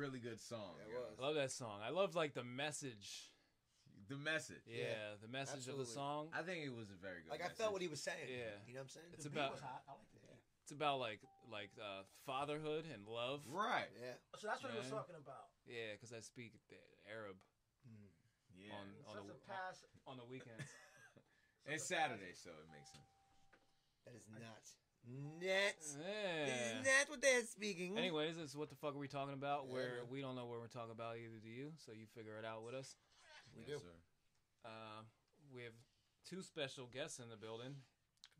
really good song. It was. I love that song. I love like the message. The message. Yeah, the message of the absolutely. song. I think it was a very good Like message. I felt what he was saying. Yeah. You know what I'm saying? It's The beat about was hot. I like the beat. it's about like fatherhood and love. Right. Yeah. So that's what he was Right. talking about. Yeah, because I speak the Arab Yeah. on the weekends. It's Saturday, so it makes sense. That is not. That Yeah. is not what they're speaking. Anyways, it's what the fuck are we talking about? Yeah, Where man. we don't know what we're talking about, either do you. So you figure it out with us. We Yes, do. sir. We have two special guests in the building.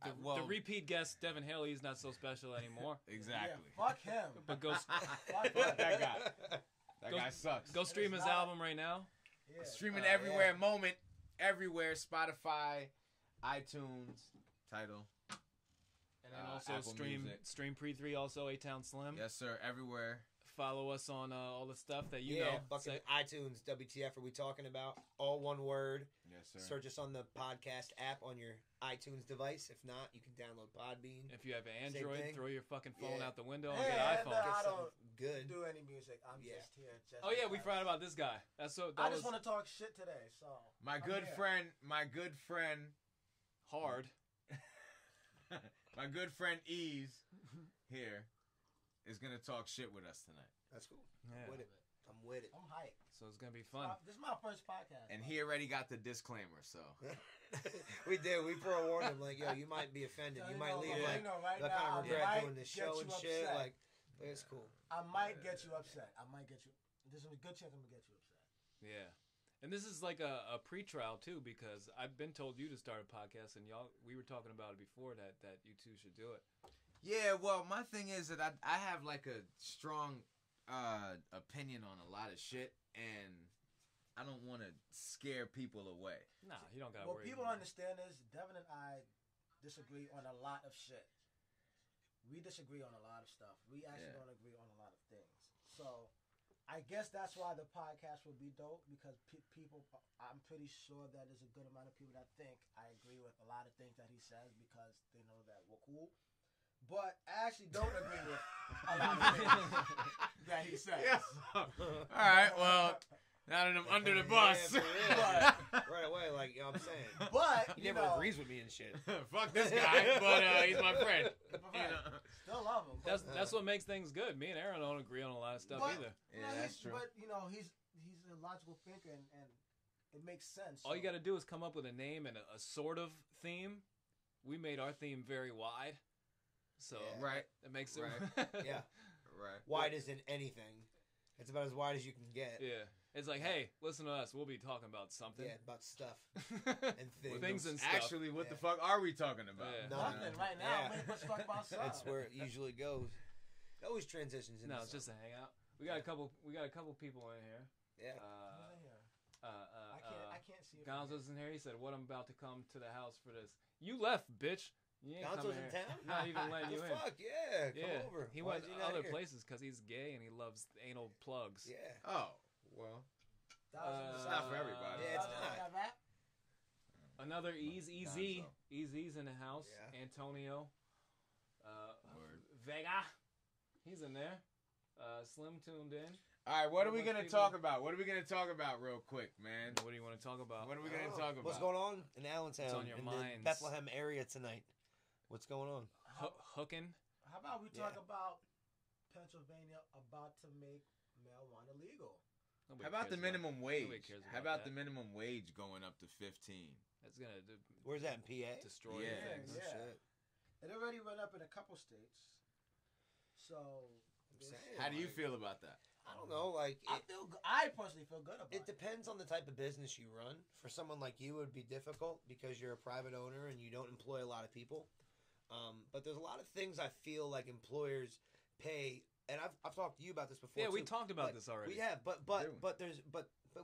The well- repeat guest, Devin Haley, is not so special anymore. Exactly. Yeah, fuck him. But go Fuck him. Fuck that guy. That Go- guy sucks. go stream his not- album right now. Yeah. Streaming Oh, everywhere, yeah. moment, everywhere. Spotify, iTunes, Tidal. And then also Apple Music. stream Pre3, also A-Town Slim. Yes, sir. Everywhere. Follow us on all the stuff that you yeah, know. fucking Say- iTunes, WTF are we talking about? All one word. Yes, sir. Search us on the podcast app on your iTunes device. If not, you can download Podbean. if you have an Same Android, thing. throw your fucking phone Yeah. out the window and Hey, get and, an iPhone. I Get don't something good. do any music. I'm Yeah. just here. Just Oh yeah, we because. forgot about this guy. That's so that I was just want to talk shit today. So My I'm good here. friend, hard. my good friend Ease here is gonna talk shit with us tonight, That's cool. Yeah. I'm with it. I'm with it. I'm hyped. So it's gonna be fun. This is my first podcast. and bro. he already got the disclaimer. So We did. We forewarned him, like, yo, you might be offended. So You might leave, bro, like, right I now, kind of I regret might doing this get show you and shit. upset. Like, it's cool. I might get you upset. I might get you. There's a good chance I'm gonna get you upset. Yeah. And this is like a pre-trial too, because I've been told you to start a podcast, and we were talking about it before that you two should do it. yeah, well, my thing is that I have like a strong opinion on a lot of shit, and I don't want to scare people away. Nah, you don't gotta What worry. people about it. understand is Devin and I disagree on a lot of shit. We disagree on a lot of stuff. We actually Yeah. don't agree on a lot of things. So I guess that's why the podcast will be dope, because people, I'm pretty sure that there's a good amount of people that think I agree with a lot of things that he says because they know that we're cool. But I actually don't agree with a lot of things that he says. Yeah. All right, well, now that I'm under the bus. Yeah, for real. Right away, like, you know what I'm saying? But, He you never know, agrees with me and shit. Fuck this guy, but he's my friend. Right. Still love him. But, That's what makes things good. Me and Aaron don't agree on a lot of stuff But- either. you Yeah, know, that's true. But, you know, he's a logical thinker, and it makes sense. All you got to do is come up with a name and a sort of theme. We made our theme very wide, so Yeah. Right, it makes it. Right. Yeah. right. Wide isn't anything. It's about as wide as you can get. Yeah. It's like, hey, listen to us. We'll be talking about something. Yeah, about stuff and and things. Things and stuff. Actually, what the Yeah. fuck are we talking about? Yeah. Nothing right now. Yeah. Let's talk about stuff. That's where it usually goes. It always transitions into No, it's just a something. hangout. We got a couple. We got a couple people in here. Yeah. Who's in here? I can't see it. from Gonzo's in here. He said, "What I'm about to come to the house for this." You left, bitch. You ain't Gonzo's coming in here. town? Not even letting The you in. fuck, yeah. Come Yeah, over. he Why went is he not other here? places because he's gay and he loves anal plugs. Yeah. Oh, well, That was it's not for everybody. Yeah, it's not. That rap? Another Easy, Gonzo. Easy's in the house. Yeah. Antonio, Word. Vega, he's in there. Slim tuned in. All right, what are we Bunch gonna of people- talk about? What are we gonna talk about real quick, man? What do you want to talk about? What are we gonna Oh, talk about? What's going on in Allentown? What's on your in minds? the Bethlehem area tonight? What's going on? Hooking. How about we talk Yeah. about Pennsylvania about to make marijuana legal? Nobody How about cares the minimum wage? nobody cares How about about that. the minimum wage going up to 15? That's gonna Where's that in PA? destroy Yeah. things. Yeah. Shit. It already went up in a couple states. So I'm saying, How do you like, feel about that? I don't know. Like, I personally feel good about it depends on the type of business you run. For someone like you, it would be difficult because you're a private owner and you don't employ a lot of people. But there's a lot of things I feel like employers pay, and I've talked to you about this before. Yeah, we too. talked about Like, this already. We have, but Really?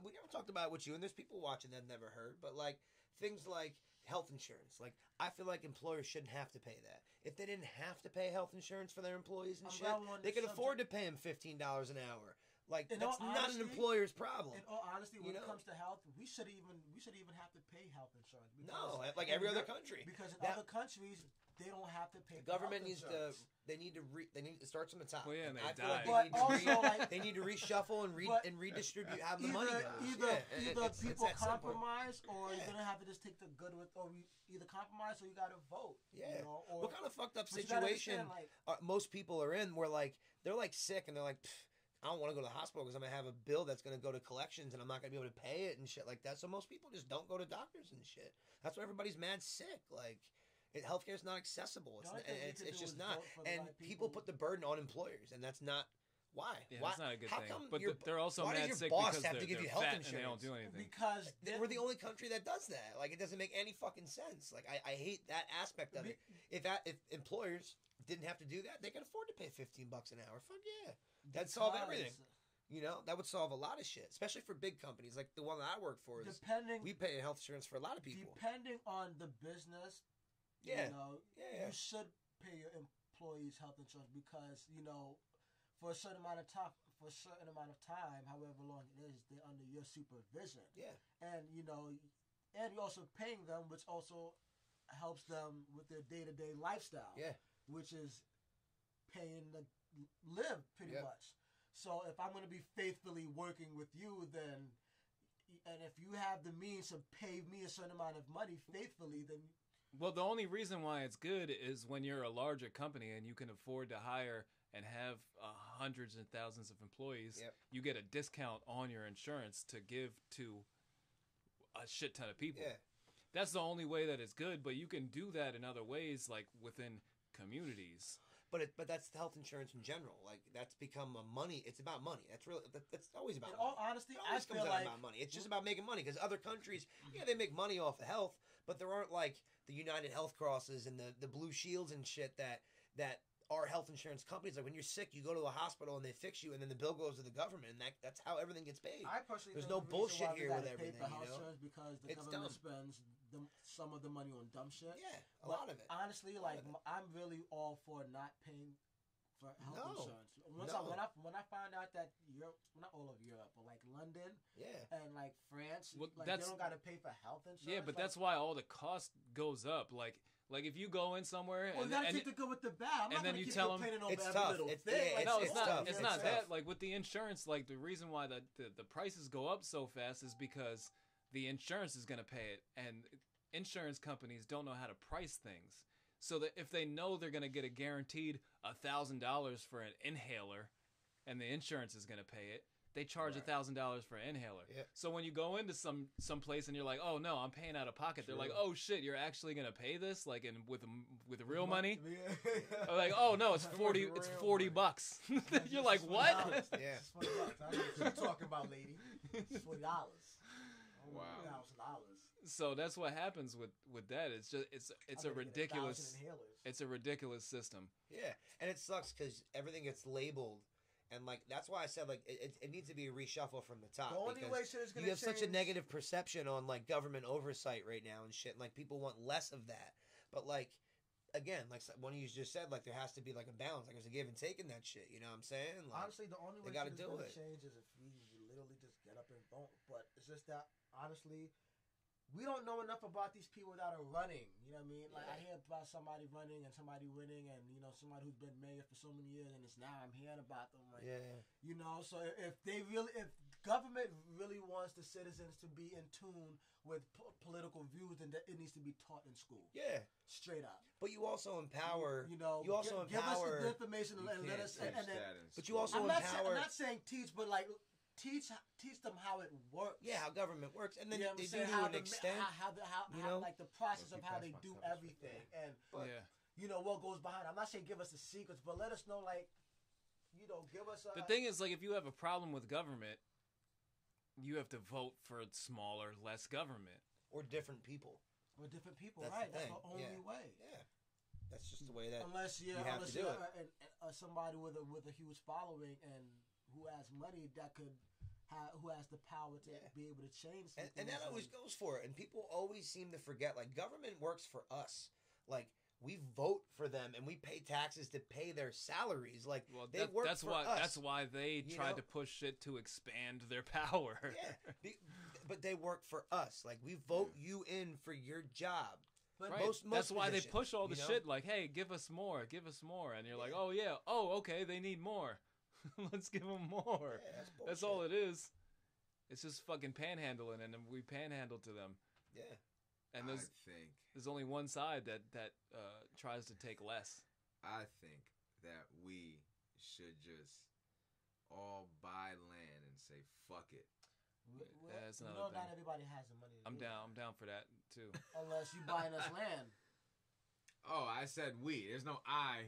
we never talked about it with you, and there's people watching that never heard. But like things like health insurance, like I feel like employers shouldn't have to pay that. If they didn't have to pay health insurance for their employees and I'm shit, glad we're on they this could afford to pay them $15 an hour. Like In that's all not honesty- an employer's problem. In all honesty, when You it know? comes to health, we should even have to pay health insurance. No, because like in every other Europe- country. Because in That- other countries, they don't have to pay. The government for needs health to. insurance. They need to. It starts from the top. Well, yeah, and they I feel die. like But also, like, they need to reshuffle and But redistribute how the money goes. Either Yeah, either it's people that simple. compromise, or Yeah. you're gonna have to just take the good with, or you either compromise or you gotta vote. Yeah. You know, or, What kind of fucked up but you gotta situation understand, like, most people are in? Where like they're like sick and they're like, I don't want to go to the hospital because I'm gonna have a bill that's gonna go to collections and I'm not gonna be able to pay it and shit like that. So most people just don't go to doctors and shit. That's why everybody's mad sick. Like, healthcare is not accessible. The only thing we It's could do just is not. vote for the And right people put the burden on employers, and that's not why. Yeah, why? that's not a good how thing. Come But your- they're also why does mad your sick boss because have to they're, give you they're health fat and they insurance? don't do anything. because We're the only country that does that. Like, it doesn't make any fucking sense. Like, I hate that aspect of it. If employers didn't have to do that, they could afford to pay $15 an hour. Fuck yeah, that'd solve everything. You know, that would solve a lot of shit, especially for big companies like the one that I work for. Depending, We pay health insurance for a lot of people. depending on the business, Yeah. you know, Yeah. you should pay your employees health insurance because you know, for a certain amount of time, however long it is, they're under your supervision. Yeah. And you know, and you're also paying them, which also helps them with their day-to-day lifestyle. Yeah. Which is paying to live pretty Yeah. much. So if I'm going to be faithfully working with you, then, and if you have the means to pay me a certain amount of money faithfully, then Well, the only reason why it's good is when you're a larger company and you can afford to hire and have hundreds and thousands of employees, Yep. you get a discount on your insurance to give to a shit ton of people. Yeah. That's the only way that it's good, but you can do that in other ways, like within communities. But that's health insurance in general. Like, that's become a money. It's about money. That's always about in money. all honesty, It I always feel comes out like about money. It's just about making money because other countries, yeah, they make money off of health, but there aren't like the United Health Crosses and the Blue Shields and shit that are health insurance companies. Like, when you're sick, you go to a hospital and they fix you, and then the bill goes to the government, and that's how everything gets paid. I personally There's think no the reason bullshit why we here gotta with pay everything, for health you know? insurance because the It's government dumb. spends some of the money on dumb shit. Yeah, a But lot of it. Honestly, lot like of it. I'm really all for not paying for health No. insurance. No. When I found out that Europe, well, not all of Europe, but like London Yeah. and like France, Well, like they that's- don't gotta pay for health insurance. Yeah, but like, that's why all the cost goes up. Like if you go in somewhere well, you and, gotta and take the good with the bad. I'm and not then gonna you keep tell 'em complaining over it's every tough. little It's- thing. yeah, Like, no, it's it's not. tough. It's It's not tough. that. Like with the insurance, like the reason why the prices go up so fast is because the insurance is going to pay it, and insurance companies don't know how to price things. So that if they know they're going to get a guaranteed $1,000 for an inhaler, and the insurance is going to pay it, they charge Right. $1,000 for an inhaler. Yeah. So when you go into some place and you're like, oh no, I'm paying out of pocket, they're like, True. oh shit, you're actually going to pay this, like with real money. Yeah. Or like, oh no, it's It was 40. real It's money. $40. It's You're like, $20. what? Yeah. It's $20. I know what you're talking about, lady. It's $40. Wow. $1,000. So that's what happens with that. It's just it's I'm a gonna get 1,000 ridiculous inhalers. it's a ridiculous system. Yeah, and it sucks because everything gets labeled, and like that's why I said like it needs to be a reshuffle from the top. The only because way shit is gonna you have such a change- negative perception on like government oversight right now and shit. And, like people want less of that, but like again, like one of you just said, like there has to be like a balance. Like there's a give and take in that shit. You know what I'm saying? Like, Honestly, the only they way gotta shit is do gonna it. change is if we literally just get up and vote. But it's just that honestly, we don't know enough about these people that are running. You know what I mean? Like I Yeah. hear about somebody running and somebody winning, and you know somebody who's been mayor for so many years, and it's now I'm hearing about them. Like, yeah, you know, so if government really wants the citizens to be in tune with political views, then it needs to be taught in school, yeah. straight up. But you also empower. You know, you also give us empower. the information You and let can't us, teach and then that in But school. you also I'm empower. not saying teach, but like teach them how it works. Yeah, how government works, and then You know what they I'm do saying? to How an the- extent. you how know? like the process Don't of you how pass they my do cup of everything, and But- Yeah. you know what goes behind. I'm not saying give us the secrets, but let us know, like, you know, give us. The thing is, like, if you have a problem with government, you have to vote for smaller, less government. or different people. with different people, That's right? the That's thing, the only yeah. way. Yeah, that's just the way that. Unless you're, you have unless to do you're it. somebody with a huge following and who has money that could who has the power to Yeah. be able to change. Some And that things always goes for it. And people always seem to forget, like, government works for us. Like, we vote for them and we pay taxes to pay their salaries. Like, Well, they work that's for why us. that's why they you tried know? to push shit to expand their power. Yeah, but they work for us. Like, we vote you in for your job. But Right. Most That's why they positions, push all the you know? shit like, hey, give us more. And you're like, oh, yeah. Oh, okay, they need more. Let's give them more. Yeah, That's all it is. It's just fucking panhandling, and then we panhandle to them. Yeah. And I think there's only one side that tries to take less. I think that we should just all buy land and say fuck it. That's you another know, thing. not everybody has the money. To I'm do down. I'm down for that too. that. Unless you buying us land. Oh, I said we. There's no I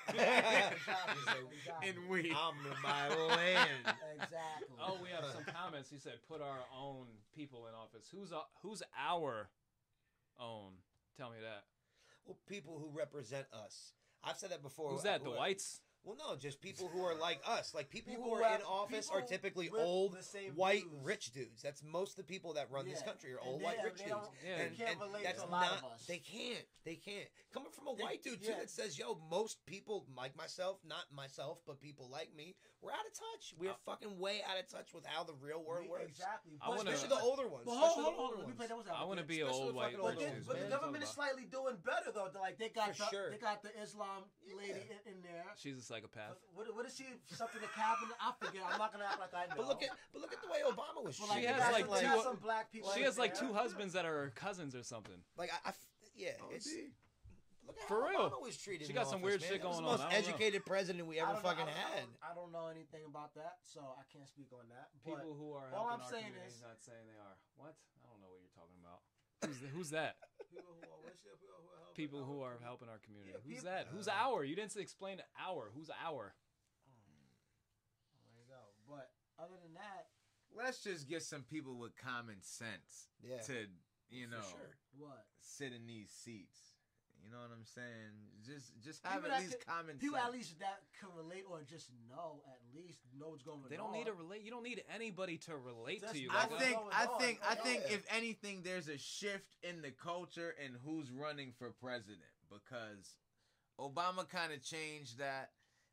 Exactly. in we. I'm gonna buy land. Exactly. Oh, we have some comments. He said, "Put our own people in office." Who's our own? Tell me that. Well, people who represent us. I've said that before. Who's that? The whites? Well, no, just people who are like us. Like people People who who are have- in office people are typically with old, the same white, views. rich dudes. That's most of the people that run this Yeah, country are and old, they- white, and rich they dudes. don't- Yeah. they can't relate that's to a lot not. of us. They can't. They can't. Coming from a They- white dude too yeah. that says, "Yo, most people like myself, not myself, but people like me, we're out of touch. We're fucking way out of touch with how the real world works. Exactly. I wanna- Especially the older ones. But hold especially the on. older Let me ones. play devil's I want to advocate. be an Especially old the white fucking But, old rich then, dude. dudes, but man. the What are you government is talking about? slightly doing better though. Like they got For sure. they got the Islam lady in there. She's a psychopath. What is she? Something to cabinet? I forget. I'm not gonna act like I know. But look at the way Obama was But treated. She they has got like some- they two- got some black people. She in has like there. two husbands that are her cousins or something. Like yeah, Oh, it's gee. look at For how real. Obama was treated. She in got some office, weird man. shit That was going the on. most I don't know. educated president we I ever don't know- fucking I don't- had. I don't know anything about that, so I can't speak on that. But People who are all helping I'm our saying community is- not saying they are. What? I don't know what you're talking about. Who's that? people who are what's your- people who are helping People who out. are helping our community. Yeah, Who's people- that? Who's our? You didn't explain our. Who's our? There you go. But other than that, Let's just get some people with common sense Yeah, to, you for know, sure. what? sit in these seats. You know what I'm saying? Just have People at that least could- common People sense. at least that can relate or just know what's going on. They don't need to relate. You don't need anybody to relate That's to you. not I Like, what's think going I on. think I Oh, think yeah. if anything, there's a shift in the culture and who's running for president because Obama kind of changed that.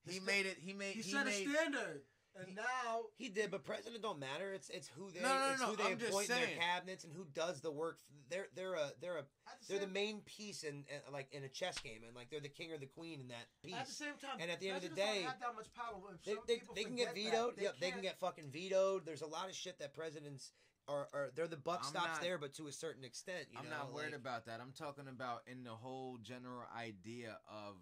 He made it. He made. He He set made. a standard, and now He did, but president don't matter. It's who they No, it's who they I'm just appoint in their saying. cabinets and who does the work. They're at the the same, main piece in like in a chess game, and like they're the king or the queen in that piece. at the same time. And at the end of the presidents don't day, have that much power. If They, some they, people they can get forget that, vetoed. Yep, they can can't- get fucking vetoed. There's a lot of shit that presidents are they're the buck I'm stops not- there, but to a certain extent. You I'm know, not worried like, about that. I'm talking about in the whole general idea of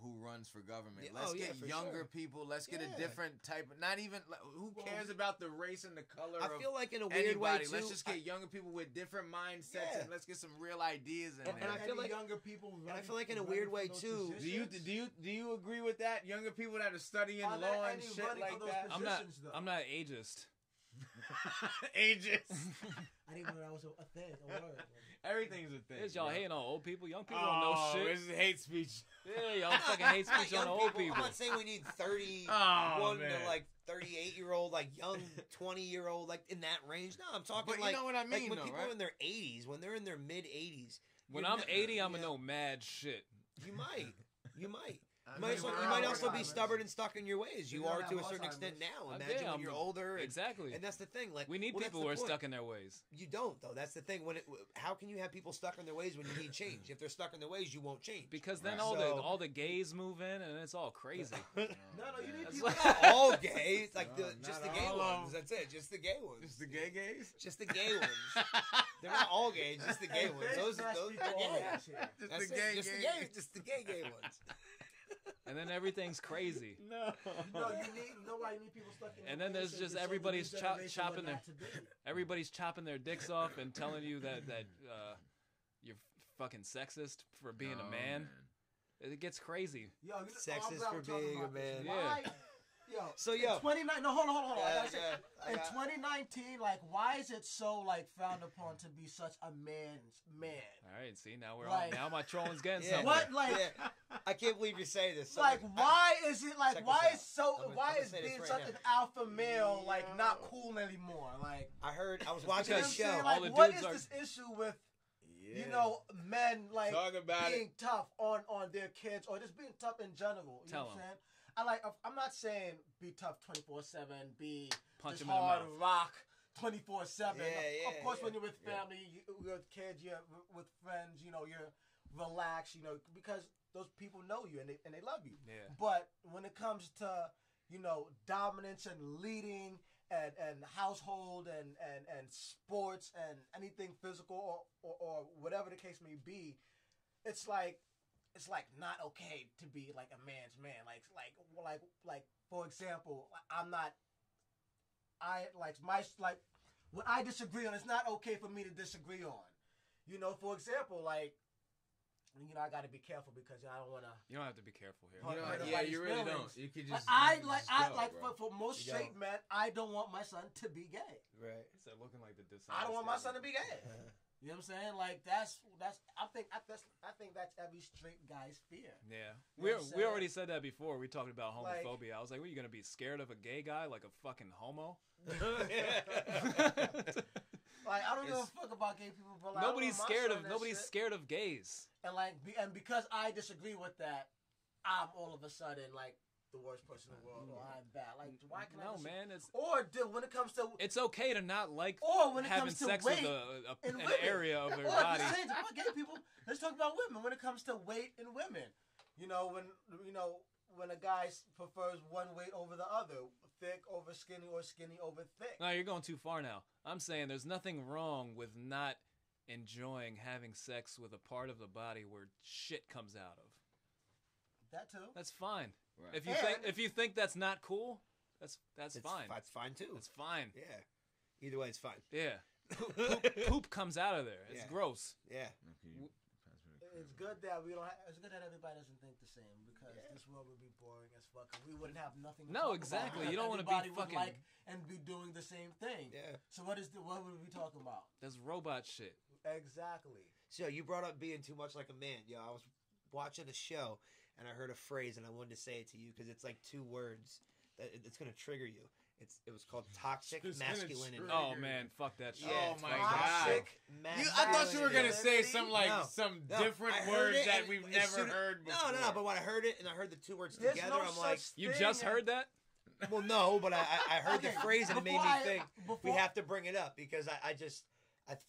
who runs for government. Yeah, Let's oh, yeah, get for younger sure. people. Let's get a Yeah. different type. Of, not even who Well, cares about the race and the color. I of feel like in a weird way anybody. too. Let's just get younger people with different mindsets Yeah. and let's get some real ideas in And there. I feel any like- younger people. I feel like in a weird way, too, Do you agree with that? Younger people that are studying Are there law and any shit running like for those that. positions, though? I'm not ageist. Ages. I didn't know that was a thing, a word. Everything's a thing. It's y'all bro. hating on old people. Young people don't know shit. This is hate speech. Yeah, y'all fucking hate Not speech on young old people. I'm not saying we need 31 Oh, to man. like 38-year-old, like young 20-year-old, like in that range. No, I'm talking But you like know what I like mean, when though, people right? are in their 80s, when they're in their mid 80s. When you're I'm not- 80, I'm gonna yeah, know mad shit. You might. You might. I You might, mean, also, we're you might all also be Alzheimer's. stubborn and stuck in your ways. You You are don't to a have certain extent Alzheimer's. now. I Imagine bet when I'm- you're older. Exactly. And that's the thing. Like We need well, people that's who are the point. stuck in their ways. You don't though. That's the thing. How can you have people stuck in their ways when you need change? If they're stuck in their ways, you won't change. Because then Right. So- all the gays move in and it's all crazy. No, you need That's people. like- Not all gay. It's like No, just the not gay all of ones. them. That's it. Just the gay ones. Just the gay gays? Just the gay ones. They're not all gay. Just the gay ones. Those are Just gay. Just That's the it, gay just the gays. gay. Just the gay ones. And then everything's crazy. No. No, you know why you need people stuck in And their then there's ways, just so the everybody's new chop- generation chopping learn their- not to be. Everybody's chopping their dicks off and telling you that you're fucking sexist for being Oh, a man. It gets crazy. Yo, I'm Sexist glad for we're talking being a about this. man. Why? Yo, So, in yo. 29. No, hold on. I gotta say, I in got- 2019, like, why is it so like frowned upon to be such a man's man? All right, see now Like- now my trolling's getting Yeah. somewhere. What, like, Yeah. I can't believe you say this. So, like, why is it like, Check why this is out. so, I'm why gonna is say this being right such now. an alpha male like not cool anymore? Like, I heard. I was you know watching what a I'm show. saying? All Like, the what dudes is are- this issue with Yeah. you know men like Talk about being tough on their kids or just being tough in general? You Tell know what I'm 'em. saying? I'm not saying be tough 24/7, be Punch just him in the hard mouth. rock 24/7. Yeah, Of course, yeah, when you're with yeah. family, you're with kids, you're with friends, you know, you're relaxed, you know, because those people know you and they love you. Yeah. But when it comes to, you know, dominance and leading and household and sports and anything physical or whatever the case may be, it's like not okay to be like a man's man. Like for example, what I disagree on, it's not okay for me to disagree on. You know, for example, like, you know, I got to be careful because I don't want to. You don't have to be careful here. Hurt You know, everybody's you really feelings. don't. You could Like, just. for most You straight men, I don't want my son to be gay. Right. Is that looking like the I don't want my son to be gay. You know what I'm saying? Like that's I think that's every straight guy's fear. Yeah, You know what I'm we saying? already said that before. We talked about Like- homophobia. I was like, "What, are you gonna be scared of a gay guy like a fucking homo?" Like I don't give a It's- fuck about gay people, but like, I don't nobody's want my scared son of that nobody's shit. scared of gays. And because I disagree with that, I'm all of a sudden like the worst person in the world, or I'm bad. Like why can I? No, disagree? man, it's When it comes to it's okay to not like or when it having comes to sex weight with in an women. area of their Or body. just change it. Fuck gay people. Let's talk about women. When it comes to weight in women, you know when a guy prefers one weight over the other, thick over skinny or skinny over thick. No, you're going too far now. I'm saying there's nothing wrong with not enjoying having sex with a part of the body where shit comes out of. That too. That's fine. Right. If you think that's not cool, that's fine. That's fine too. That's fine. Yeah. Either way, it's fine. Yeah. Poop comes out of there. It's Yeah. gross. Yeah. It's good that we don't. It's good that everybody doesn't think the same because this world would be boring as fuck. And we wouldn't have nothing. To No, talk exactly. About You don't wanna be Everybody would fucking- like and be doing the same thing. Yeah. So what would we talking about? That's robot shit. Exactly. So you brought up being too much like a man. Yo, I was watching a show and I heard a phrase and I wanted to say it to you because it's like two words that it's going to trigger you. It was called toxic It's gonna masculinity. trigger Oh man, fuck that shit. Oh my toxic I thought you were gonna say some like No, some no, different I heard words it that and we've as never soon- heard before. No, but when I heard it and I heard the two words There's together, no I'm like, such You thing just as- heard that? well, no, but I heard the Okay, phrase and it made me before I- think we before- have to bring it up because I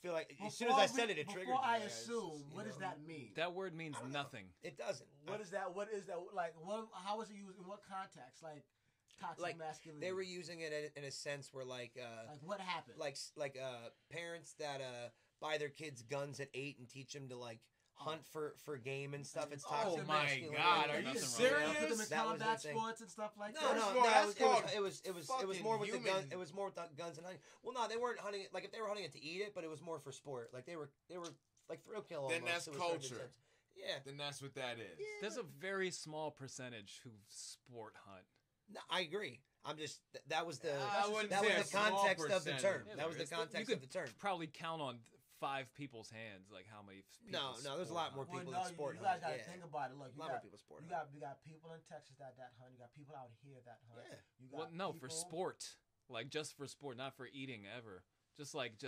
feel like as soon as I said it, it triggered me. Before I Like, it's assume, just, what you does know, that mean? That word means I don't know. nothing. It doesn't. What is that? What is that? Like, how is it used? In what context? Like, toxic Like, masculinity. They were using it in a sense where like what happened? like parents that buy their kids guns at 8 and teach them to like hunt for game and stuff. It's Oh toxic my masculinity. God, are you Put serious? them in That was combat the thing. sports and stuff like No, that. no, First of all, no. that's called It was fucking more with the gun. human. It was more with the guns and hunting. Well, no, they weren't hunting it. Like if they were hunting it to eat it, but it was more for sport. Like they were like thrill kill. Then almost that's to a certain culture. extent. Yeah. Then that's what that is. There's a very small percentage who sport hunt. No, I agree. I'm just that was the I wouldn't that say was a the small context of the term. percentage. That was the It's the- context you of the term. Probably count on 5 people's hands, like how many people. No, there's a lot more sport people Well, that no, sport you guys hunt. gotta Yeah. think about it. Look, A lot more people sport you hunt. got people in Texas that hunt. You got people out here that hunt. Yeah. You hunt. got Well, no, for people- sport, like just for sport, not for eating ever. Just like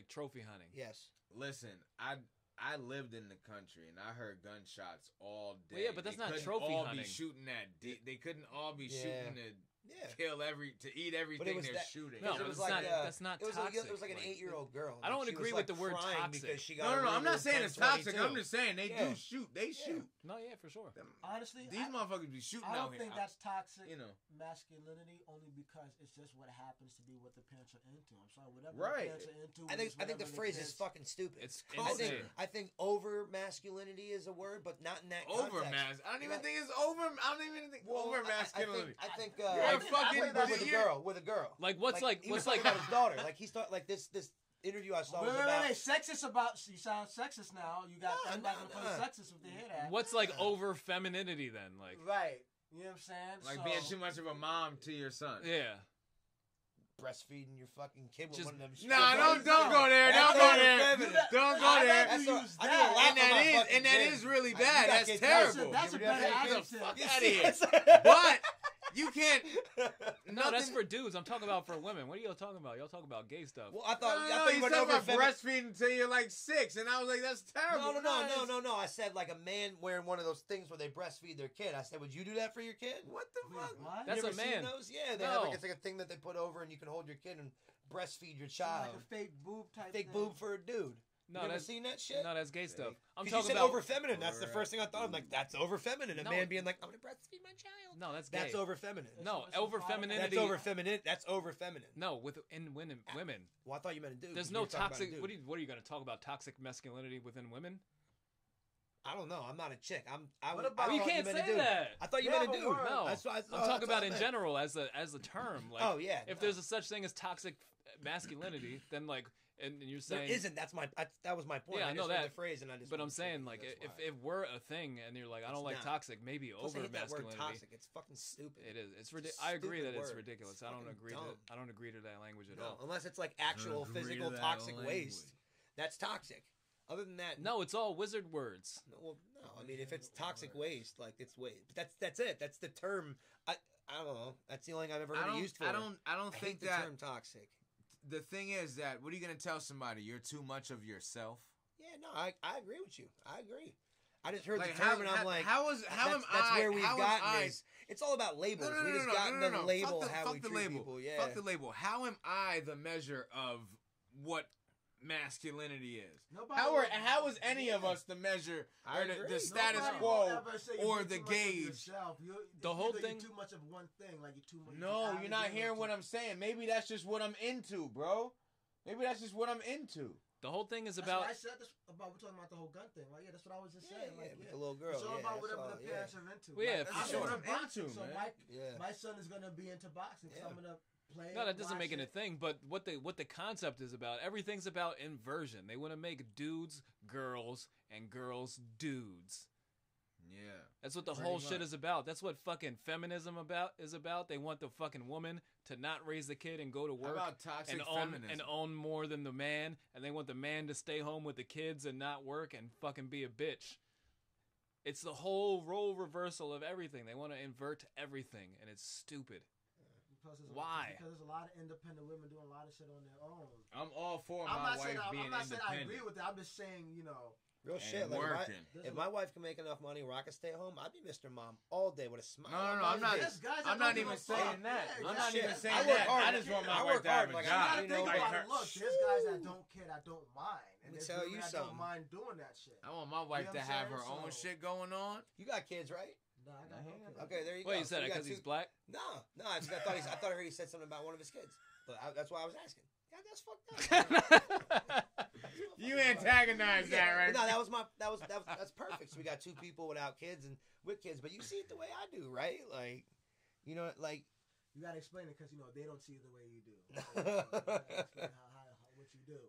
trophy hunting. Yes. Listen, I lived in the country and I heard gunshots all day. Well, yeah, but that's They not couldn't trophy all hunting. Be shooting at. They couldn't all be Yeah. shooting to Yeah. kill to eat everything was they're that- shooting. No, It but was it's like, not. uh, That's not It was toxic. it was like an 8-year-old girl. I don't Like, she agree was, with the word crying toxic. because she got No, a I'm really not good saying it's toxic. 10-22. I'm just saying they Yeah. do shoot. They shoot. No, yeah, for sure. Honestly, These motherfuckers be shooting I out don't here. think that's toxic You know. masculinity only because it's just what happens to be what the parents are into. I'm sorry, whatever Right. the parents are into. I think is the whatever phrase is kids- fucking stupid. It's Culture. I think over masculinity is a word, but not in that Over context. I don't even Like- think it's over. I don't even think Well, over masculinity. I think You're a I think- fucking I think with a girl, with a girl. Like what's he was what's talking like about his daughter. Like he's like this interview I saw was about. Wait, sexist about. You sound sexist now. You got No, everybody no, gonna play no. sexist if they hear that. what's like over femininity then? Like Right. You know what I'm saying? Like So- being too much of a mom to your son. yeah. Breastfeeding your fucking kid with Just- one of them. Nah, don't go there. That's Don't go over there. feminine. Don't go I there. bet you That's use I need to that. laugh And on my that fucking is kid. really Like, bad. you got That's kids, terrible. That's a Give me better that Get the adjective. fuck You out of see here. it? But you can't. No, that's nothing- for dudes. I'm talking about for women. What are y'all talking about? Y'all talking about gay stuff. Well, I thought No, you you went said over about feminine. breastfeeding until you're like 6, and I was like, that's terrible. No. I said like a man wearing one of those things where they breastfeed their kid. I said, would you do that for your kid? What the fuck? What? That's you a ever seen man. those? Yeah, they have No. it's like a thing that they put over and you can hold your kid and breastfeed your So child. like a fake boob type Fake thing. boob for a dude. No, you ever that's seen that shit? no, that's gay stuff. I'm 'Cause talking you said about over feminine. That's the first thing I thought. I'm like, that's over feminine. A No. man being like, I'm gonna breastfeed my child. no, that's gay. That's over feminine. No, That's over some femininity. That's over feminine. That's over feminine. No, within women. Well, I thought you meant a dude. There's You no were talking about a toxic. dude. What are you going to talk about? Toxic masculinity within women? I don't know. I'm not a chick. I What would- about- I Well, you thought can't meant a say dude. that. I thought you Yeah, meant a but dude. word. No, That's what I'm that's talking what about I in meant. general as a term. Like, Oh yeah. if there's a such thing as toxic masculinity, then like, and you're there saying isn't. That was my point. Yeah, I I know just heard that. the phrase and I just. But I'm wanted to say saying it, like that's if why. it were a thing and you're like I don't It's like not. toxic, maybe Just over hate that word masculinity. toxic. It's fucking stupid. It is. It's It's a I agree stupid that it's word. ridiculous. It's I don't fucking agree dumb. to I don't agree to that language at No, all. unless it's like actual Agree to physical that toxic language. waste. That's toxic. Other than that, No, it's all wizard words. No, well, no. I mean, if it's toxic waste, like it's waste. But that's it. That's the term. I don't know. That's the only thing I've ever heard it used for. I don't I think hate the that. term toxic. The thing is that what are you gonna tell somebody? You're too much of yourself. Yeah, no, I agree with you. I agree. I just heard Like, the term and I'm like, how am that's I? where we've how am gotten I? is it's all about labels. No, no, no, we just no, gotten no, no, the no. label Fuck the, how fuck we the treat label. people. Yeah. Fuck the label. How am I the measure of what masculinity is? Nobody How is any of Yeah. us the measure I or agree. the status Nobody quo? will ever say you're or too the much of gauge. yourself. The whole either thing- You're too much of one thing, like you're too much. No, you're not hearing what I'm saying. Maybe that's just what I'm into, bro. Maybe that's just what I'm into. The whole thing is That's about what I said this about. We're talking about the whole gun thing, right? Yeah, that's what I was just Yeah, saying. yeah, Like, with yeah. the little girl. It's all yeah, about that's whatever all, the yeah. parents are into. Well, yeah, Like, for I'm sure. into boxing, Into, so man. Yeah. my son is gonna be into boxing. So Yeah. I'm gonna play. no, that doesn't make it a watch thing. But what the concept is about, everything's about inversion. They want to make dudes girls and girls dudes. Yeah. That's what the Pretty whole shit much. is about. That's what fucking feminism is about. They want the fucking woman to not raise the kid and go to How work about toxic and own feminism? more than the man, and they want the man to stay home with the kids and not work and fucking be a bitch. It's the whole role reversal of everything. They want to invert everything, and it's stupid. Plus there's Why? Because there's a lot of independent women doing a lot of shit on their own. I'm all for I'm my not wife saying being I'm not saying I independent. agree with that. I'm just saying, you know, Real and shit. Like working. if my wife can make enough money where I can stay home, I'd be Mr. Mom all day with a smile. No, on no, my I'm not. face. There's guys that I'm don't not give even a fuck. saying that. Yeah, I'm yeah, not shit. even saying I work that. hard. I just want my I wife work to have hard, a like, you job. gotta you think know, about like it. Look, there's guys that don't care, that don't mind, and Let me there's tell women you that something. don't mind doing that shit. I want my wife You know to what I'm have saying? her own So- shit going on. You got kids, right? No, I got Nah, no hang on. kids. Okay, there you Wait, go. you said So it got because he's two- black? No, I thought I heard he said something about one of his kids, but that's why I was asking. Yeah, that's fucked up. You antagonize that, right? No, that's perfect. So we got two people without kids and with kids, but you see it the way I do, right? Like, you know, like. You gotta explain it because you know they don't see it the way you do. So, you gotta explain how what you do.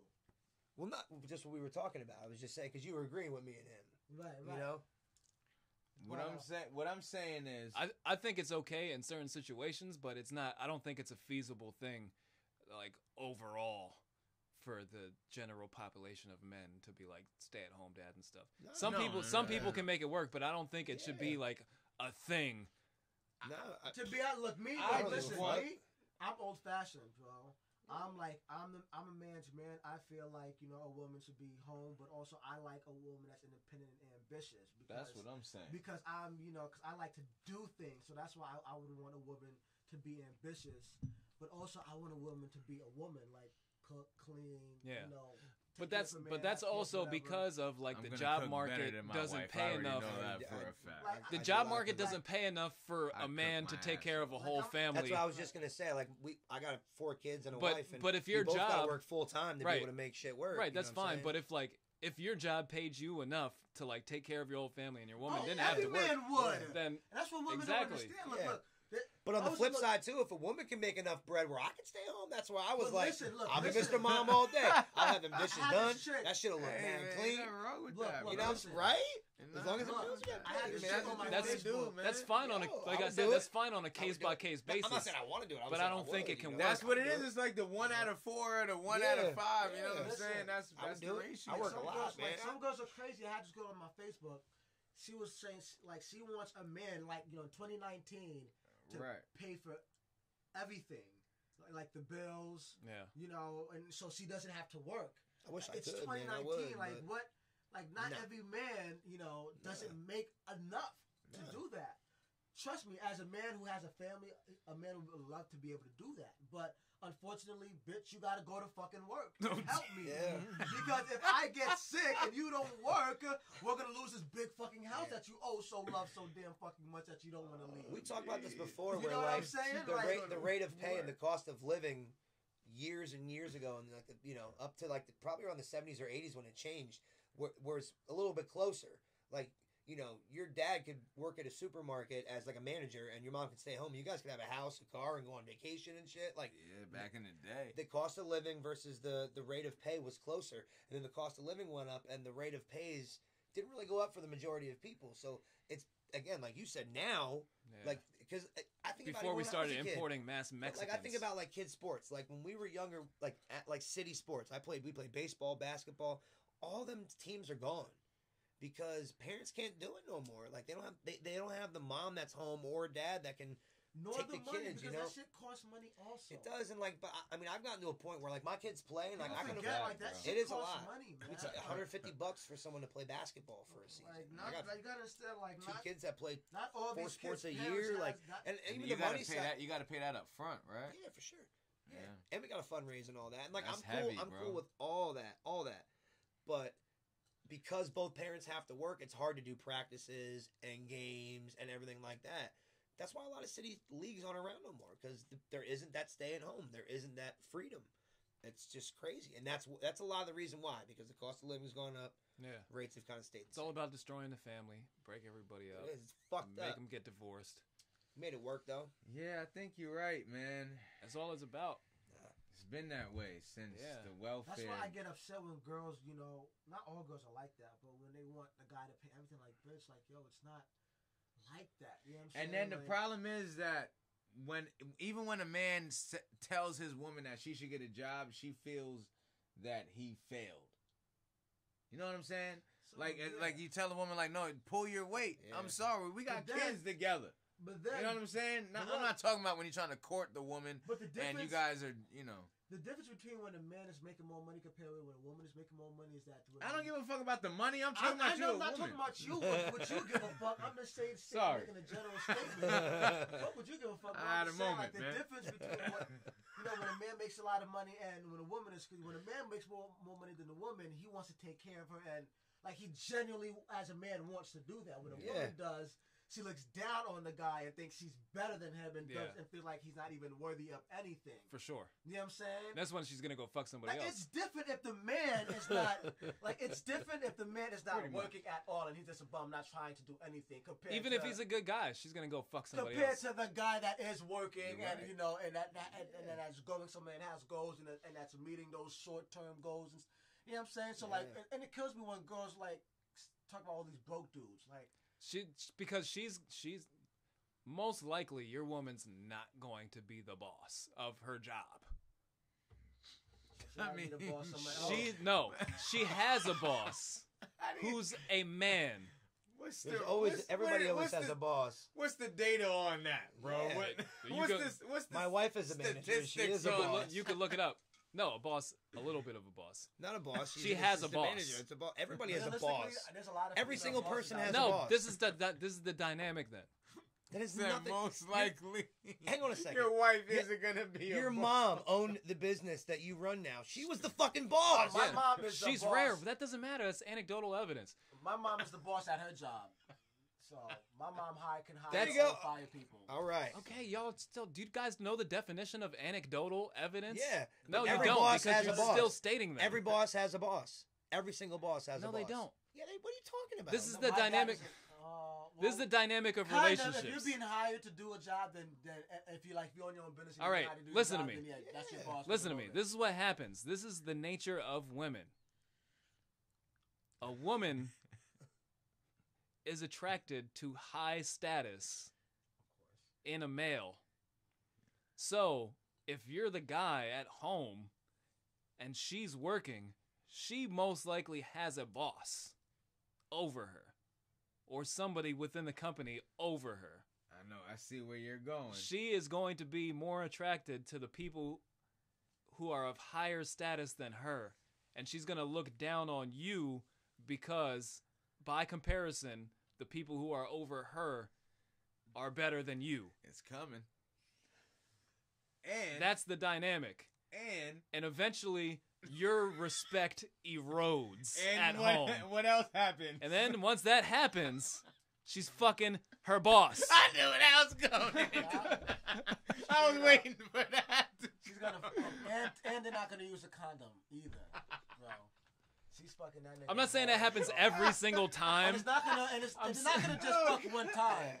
Well, not just what we were talking about. I was just saying because you were agreeing with me and him. Right, You know. What I'm saying is, I think it's okay in certain situations, but it's not. I don't think it's a feasible thing, like overall, for the general population of men to be like stay-at-home dad and stuff. No, Some no, people, no, some no, people no. can make it work, but I don't think it should be like a thing. No, To be honest, look, me, I look, just listen, want- me, I'm old fashioned, bro. I'm a man's man. I feel like a woman should be home, but also I like a woman that's independent and ambitious. Because, that's what I'm saying. Because because I like to do things, so that's why I would want a woman to be ambitious, but also I want a woman to be a woman, like cook, clean, Yeah. take But care that's of a but man, that's have kids, also whatever. because of like I'm the gonna job cook better market than my doesn't wife. I pay already enough. know that I- for a I- fact. Like, The I do job like market it. doesn't pay enough for I a man cook to my take ass care of a off. whole Like, family. That's what I was just gonna say. Like I got 4 kids and a But- wife, and but if we your both gotta job- work full time to Right. be able to make shit work. Right, you know that's what I'm fine. saying? But if your job paid you enough to like take care of your whole family and your woman Oh, didn't have every to work, man would. Yeah. then And that's what women Exactly. don't understand. Look, Yeah. look. But on the Also, flip look- side too, if a woman can make enough bread where I can stay home, that's where I was But like, listen, look, I'll be listen. Mr. Mom all day. I'll have them dishes I had done. this chick- That shit'll look Hey, man man, clean. ain't nothing wrong with Look, that. look, You bro. know, listen. right? Ain't As long as it Look, feels good. I had I this mean, chick that's on my what that's- they do, Facebook. man. that's fine on a Yo, like I I would said, do that's it. fine on a I would case do by it. case I'm not basis. saying I want to do it. I'm But saying I don't think would, it can you know? work. That's what it I would is. do It's like the 1 out of 4 or the 1 Yeah, out of 5. You know yeah. what I'm Listen, saying? That's I would the do it. ratio. I work a Some lot, girls, man. Like, some girls are crazy. I had this girl on my Facebook. She was saying like she wants a man like in 2019 to Right. pay for everything, like the bills, Yeah. and so she doesn't have to work. I wish I It's could, 2019. man. I would. Like but- what? Like not No. every man, doesn't make enough to No. do that. Trust me, as a man who has a family, a man would love to be able to do that. But unfortunately, bitch, you gotta go to fucking work. Help me. Yeah. Because if I get sick and you don't work, we're gonna lose this big fucking house that you love so damn fucking much that you don't want to leave. We talked about this before, You where know what like I'm saying? the rate of pay and the cost of living years and years ago, and like up to like probably around the 70s or 80s when it changed, was a little bit closer. Like, your dad could work at a supermarket as like a manager, and your mom could stay home. You guys could have a house, a car, and go on vacation and shit. Like, Yeah, back in the day. the cost of living versus the rate of pay was closer, and then the cost of living went up, and the rate of pays didn't really go up for the majority of people. So it's, again, like you said, now, like, because I think before we about it when I started was a kid. importing mass Mexicans. Like, I think about like kids sports. Like when we were younger, like at like city sports, we played baseball, basketball. All them teams are gone because parents can't do it no more. Like they don't have the mom that's home or dad that can take the money, kids. because that shit costs money also. It does, and like, but I mean, I've gotten to a point where like my kids play, and like I can forget, afford. like, that It shit is a costs lot. money, man. It's like $150 for someone to play basketball for a season. Like, I got you gotta understand, like, two kids that play not all 4 these sports a kids' year, like, parents has- and And even you the gotta money pay side. that. You gotta pay that up front, right? Yeah, for sure. Yeah. Yeah. And we got to fundraise and all that. And like That's I'm cool. heavy, I'm bro. cool with all that. But because both parents have to work, it's hard to do practices and games and everything like that. That's why a lot of city leagues aren't around no more, because there isn't that stay at home. There isn't that freedom. It's just crazy, and that's a lot of the reason why, because the cost of living's gone up. Yeah. Rates have kind of stayed. It's all about destroying the family, break everybody up, It is. It's fucked make up. them get divorced. Made it work though. Yeah, I think you're right, man. That's all it's about. It's been that way since Yeah. the welfare. That's why I get upset when girls, not all girls are like that, but when they want the guy to pay everything, like, bitch, like, yo, it's not like that. You know what I'm saying? And then the Like, problem is that even when a man tells his woman that she should get a job, she feels that he failed. You know what I'm saying? so, Like, yeah. like you tell a woman, like, no, pull your weight. Yeah. I'm sorry, we got But then- kids together. But then, You know what I'm saying? but I'm look- not talking about when you're trying to court the woman but the and you difference, guys are, the difference between when a man is making more money compared with when a woman is making more money is that. I don't give a fuck about the money. I'm talking I about know you, I'm not a woman. talking about you. What you give a fuck? I'm just saying, Sorry. making a general statement. What would you give a fuck? I had I'm a just saying, moment, like, the man. difference between when a man makes a lot of money and when a man makes more money than a woman, he wants to take care of her, and like he genuinely, as a man, wants to do that. When a woman does, she looks down on the guy and thinks she's better than him and feel like he's not even worthy of anything. For sure. You know what I'm saying? That's when she's gonna go fuck somebody Like, else. it's different if the man is not it's different if the man is not Pretty much. working at all and he's just a bum, not trying to do anything. Compared Even to, if he's a good guy, she's gonna go fuck somebody compared else. to the guy that is working You're and right. and that's going somewhere and has goals and that's meeting those short term goals and you know what I'm saying. So like, and it kills me when girls like talk about all these broke dudes like. Because she's most likely your woman's not going to be the boss of her job. Should I be the boss of my own? She has a boss who's a man. What's There's always everybody always has a boss. What's the data on that, bro? Yeah. What's the My wife is a manager. She statistics is a on- boss. You could look it up. No, a boss, a little bit of a boss. Not a boss. She's She an has a assistant boss. Manager. It's a boss. Everybody has a Realistically, boss. there's a lot of Every female single bosses person out has there. a No, boss. this is the dynamic then. That is that nothing. most likely. Hang on a second. Your wife Yeah, isn't gonna be Your a mom owned the business that you run now. She was the fucking boss. My mom is the She's boss. rare, but that doesn't matter. That's anecdotal evidence. My mom is the boss at her job. So my mom can hire There you go. or fire people. All right. Okay, y'all still, do you guys know the definition of anecdotal evidence? Yeah. No, But you every don't, boss because has you're a boss. still stating that. Every boss has a boss. Every single boss has a No, boss. they don't. Yeah, what are you talking about? This is No, the my dad dynamic. isn't- This is the dynamic of kind relationships. If you're being hired to do a job, then if you you own your own business. And All you're right, hired to do listen the to job, me. then yeah, that's your boss. Listen to me. This This is what happens. This is the nature of women. A woman is attracted to high status in a male. So, if you're the guy at home and she's working, she most likely has a boss over her or somebody within the company over her. I know. I see where you're going. She is going to be more attracted to the people who are of higher status than her. And she's going to look down on you because, by comparison, the people who are over her are better than you. It's coming. And That's the dynamic. and Eventually, your respect erodes at what, home. What else happened? And then once that happens, she's fucking her boss. I knew that was going. I was waiting for that. She's gonna, and they're not gonna use a condom either, bro. She's fucking that nigga. I'm not saying that happens every single And time. it's not gonna, and it's not gonna just fuck one time.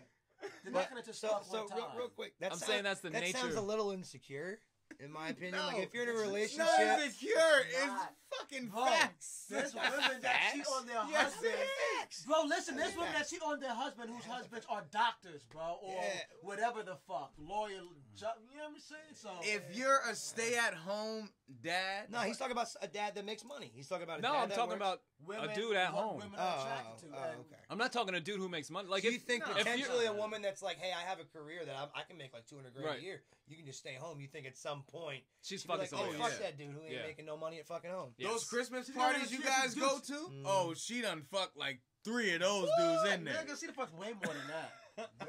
They're not gonna just fuck one time. real quick, I'm saying that's the that nature. sounds a little insecure, in my opinion. No, like if you're in a it's relationship, not insecure. It's Not. fucking Bro, facts. there's women that cheat on their Yes, husband. facts. Bro, listen, there's women that cheat on their husband whose husbands are doctors, bro, or Yeah. whatever the fuck, lawyer, you know what I'm saying? So If you're a stay-at-home dad, No, he's talking about a dad that makes money. He's talking about a No, dad I'm that talking works. about women, a dude at what home. women are attracted to. and Okay. I'm not talking a dude who makes money. Like Do if you think no, if potentially you- a woman that's like, hey, I have a career that I can make like 200 grand Right. a year. You can just stay home. You think at some point she's she'd be fucking like, somebody oh, yeah. else. fuck that dude who ain't Yeah. making no money at fucking home. Yes. those Christmas She's parties gonna- you she guys go just- to, Mm. oh, she done fucked like 3 of those dudes in there. Nigga, she the fuck way more than that.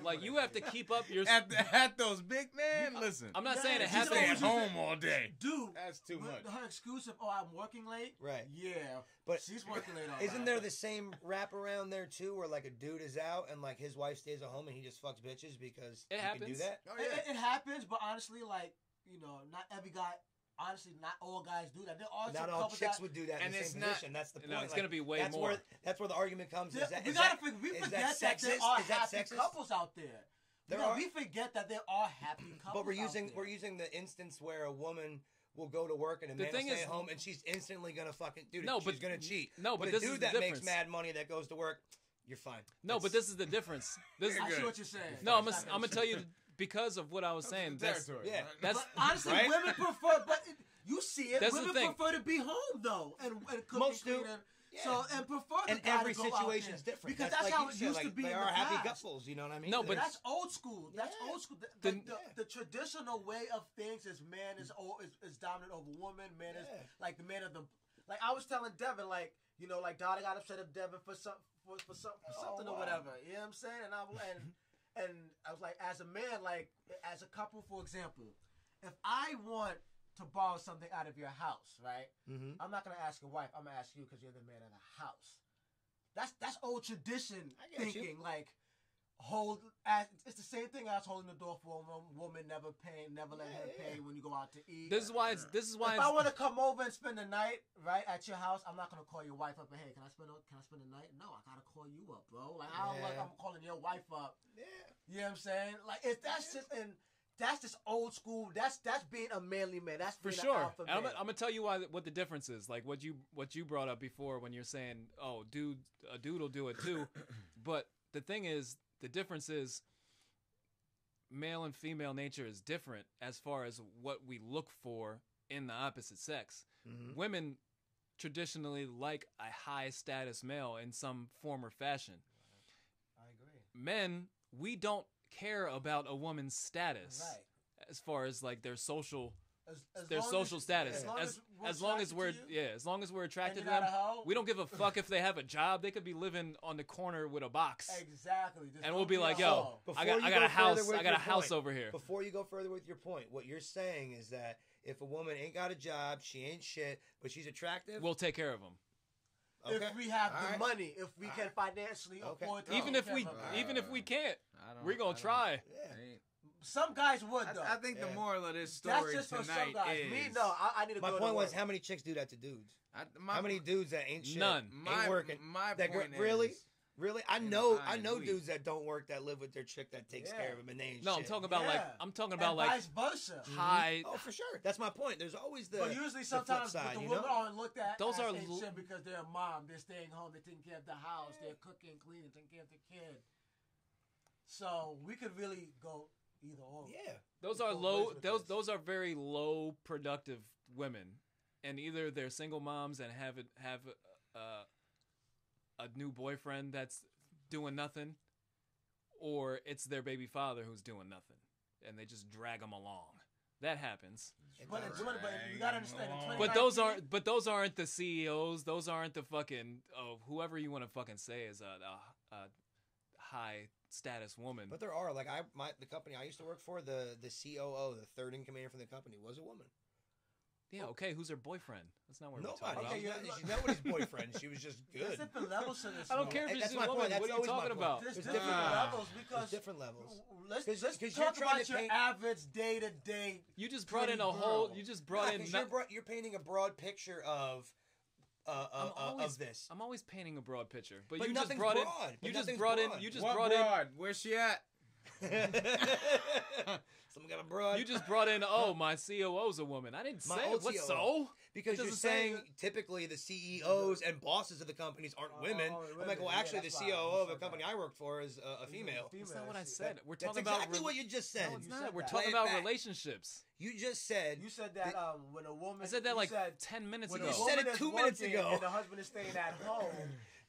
Like you have to keep up your. At those big man, listen. I'm not Yeah, saying it she's has stay to. at home all day. Dude, That's too much. her excuse of, oh, I'm working late. Right. Yeah, But she's working late. All Isn't right. there the same wrap around there too, where like a dude is out and like his wife stays at home and he just fucks bitches because It he can do happens. that? Oh It happens, but honestly, like, you know, not every guy. Honestly, not all guys do that. There are Not some all couples chicks that, would do that in And the it's same not- position. That's the point. No, it's Like, gonna be way that's more. That's where the argument comes. Is that we is gotta that, we is forget that that sexist? there are Is that happy sexist? couples out there. There You know, are. we forget that there are happy couples. But we're out using there. we're using the instance where a woman will go to work and a The man will thing stay is- at home and she's instantly gonna fucking dude. No, she's but- gonna cheat. no, but a this is dude the that makes difference. mad money that goes to work, you're fine. No, but this is the difference. This is I see good. what you're saying. no. I'm Exactly gonna what tell you're you because of what I was saying. That's Territory. yeah. that's But honestly, Right? women prefer. But you see it. That's the women thing. prefer to be home though, and cook Most and do. clean. And, Yeah. So and prefer the And guy every to go out situation's there. different. Because that's like how you it said, used like, to be There in are the happy past. couples. You know what I mean? No, but- That's old school. That's Yeah. old school. The- The traditional way of things is man is dominant over woman. Man is Yeah. like the man of the. Like I was telling Devin, like you know, like Dada got upset at Devin for something or wow. whatever. You know what I'm saying? And I was like, as a man, like as a couple, for example, if I want to borrow something out of your house, right? Mm-hmm. I'm not gonna ask your wife. I'm gonna ask you because you're the man of the house. That's old tradition I get you. thinking. Like it's the same thing as holding the door for a woman, never letting her pay when you go out to eat. this is why it's If I want to come over and spend the night right at your house, I'm not gonna call your wife up and hey, can I spend the night? No, I gotta call you up, bro. Like I don't like Yeah. I'm calling your wife up. Yeah. You know what I'm saying? Like if that's just and that's just old school. That's being a manly man. That's for being sure. An alpha And I'm, man. I'm gonna tell you what the difference is. Like what you brought up before when you're saying, oh, a dude will do it too. But the thing is, the difference is male and female nature is different as far as what we look for in the opposite sex. Mm-hmm. Women traditionally like a high status male in some form or fashion. I agree. Men, we don't care about a woman's status Right. as far as like their social As their long social as- status. as long as we're attracted to you, as long as we're attracted and to you're them, not a hoe, we don't give a fuck if they have a job. They could be living on the corner with a box, exactly. Just and don't we'll be like, a "Yo, hoe. Before I got you a go further house. with I got your a house point, over here." Before you go further with your point, what you're saying is that if a woman ain't got a job, she ain't shit, but she's attractive. We'll take care of them, okay. If we have All the right. money, if we can financially Okay. afford to even take if care we of her. even if we can't, I don't- we're I gonna don't- try. Yeah. ain't- Some guys would though. I think the Yeah. moral of this That's story just for some tonight guys. is Me, no. I need to My go point to was, work. how many chicks do that to dudes? my, How many dudes that ain't shit, None. ain't working? My That point really, is, really, I and know I know agree. dudes that don't work that live with their chick that takes Yeah. care of them and they ain't No, shit. I'm talking about like Yeah. I'm talking And about like vice versa. high. Oh, for sure. That's my point. There's always the. But usually, the flip sometimes side, the you women know? aren't looked at Those as are ain't l- shit because they're a mom. They're staying home. They're taking care of the house. They're cooking, cleaning, taking care of the kid. So we could really go either or. Yeah. Those Both are ways low. with Those this. those are very low productive women, and either they're single moms and have a new boyfriend that's doing nothing, or it's their baby father who's doing nothing, and they just drag them along. That happens. But you gotta understand. In But those 2019, those aren't the CEOs. Those aren't the fucking whoever you want to fucking say is a high status woman. But there are like the company I used to work for, the COO, the third in command from the company, was a woman. Yeah, okay, who's her boyfriend? That's not what we're Nobody. talking about. Okay, She's nobody's boyfriend. She was just There's good. different levels to this. I don't man. care if And she's that's a my woman. point. That's What are you always my talking point. about? There's There's different different levels There's because different levels. let's 'Cause you're talk trying about to your paint- average day to day. You just brought in a Pretty whole. girl. You just brought in. You're painting a broad picture of this. I'm always painting a broad picture, but, But you just nothing's brought broad. in. But You just nothing's brought in. broad. You just What brought in. broad? Where's she at? Someone got a broad. You just brought in. Oh, my COO's a woman. I didn't My say old it. What COO. so? Because It you're doesn't say saying that- typically the CEOs and bosses of the companies aren't women. I'm like, well, actually, the COO of a company I worked for is a female. That's not what I said. We're That's talking about. exactly what you just said. No, it's You not. said We're that. talking Play it about back. relationships. You just said. You said that when a woman. I said that you like said 10 minutes when ago. a You woman said it is 2 minutes working ago. and the husband is staying at home.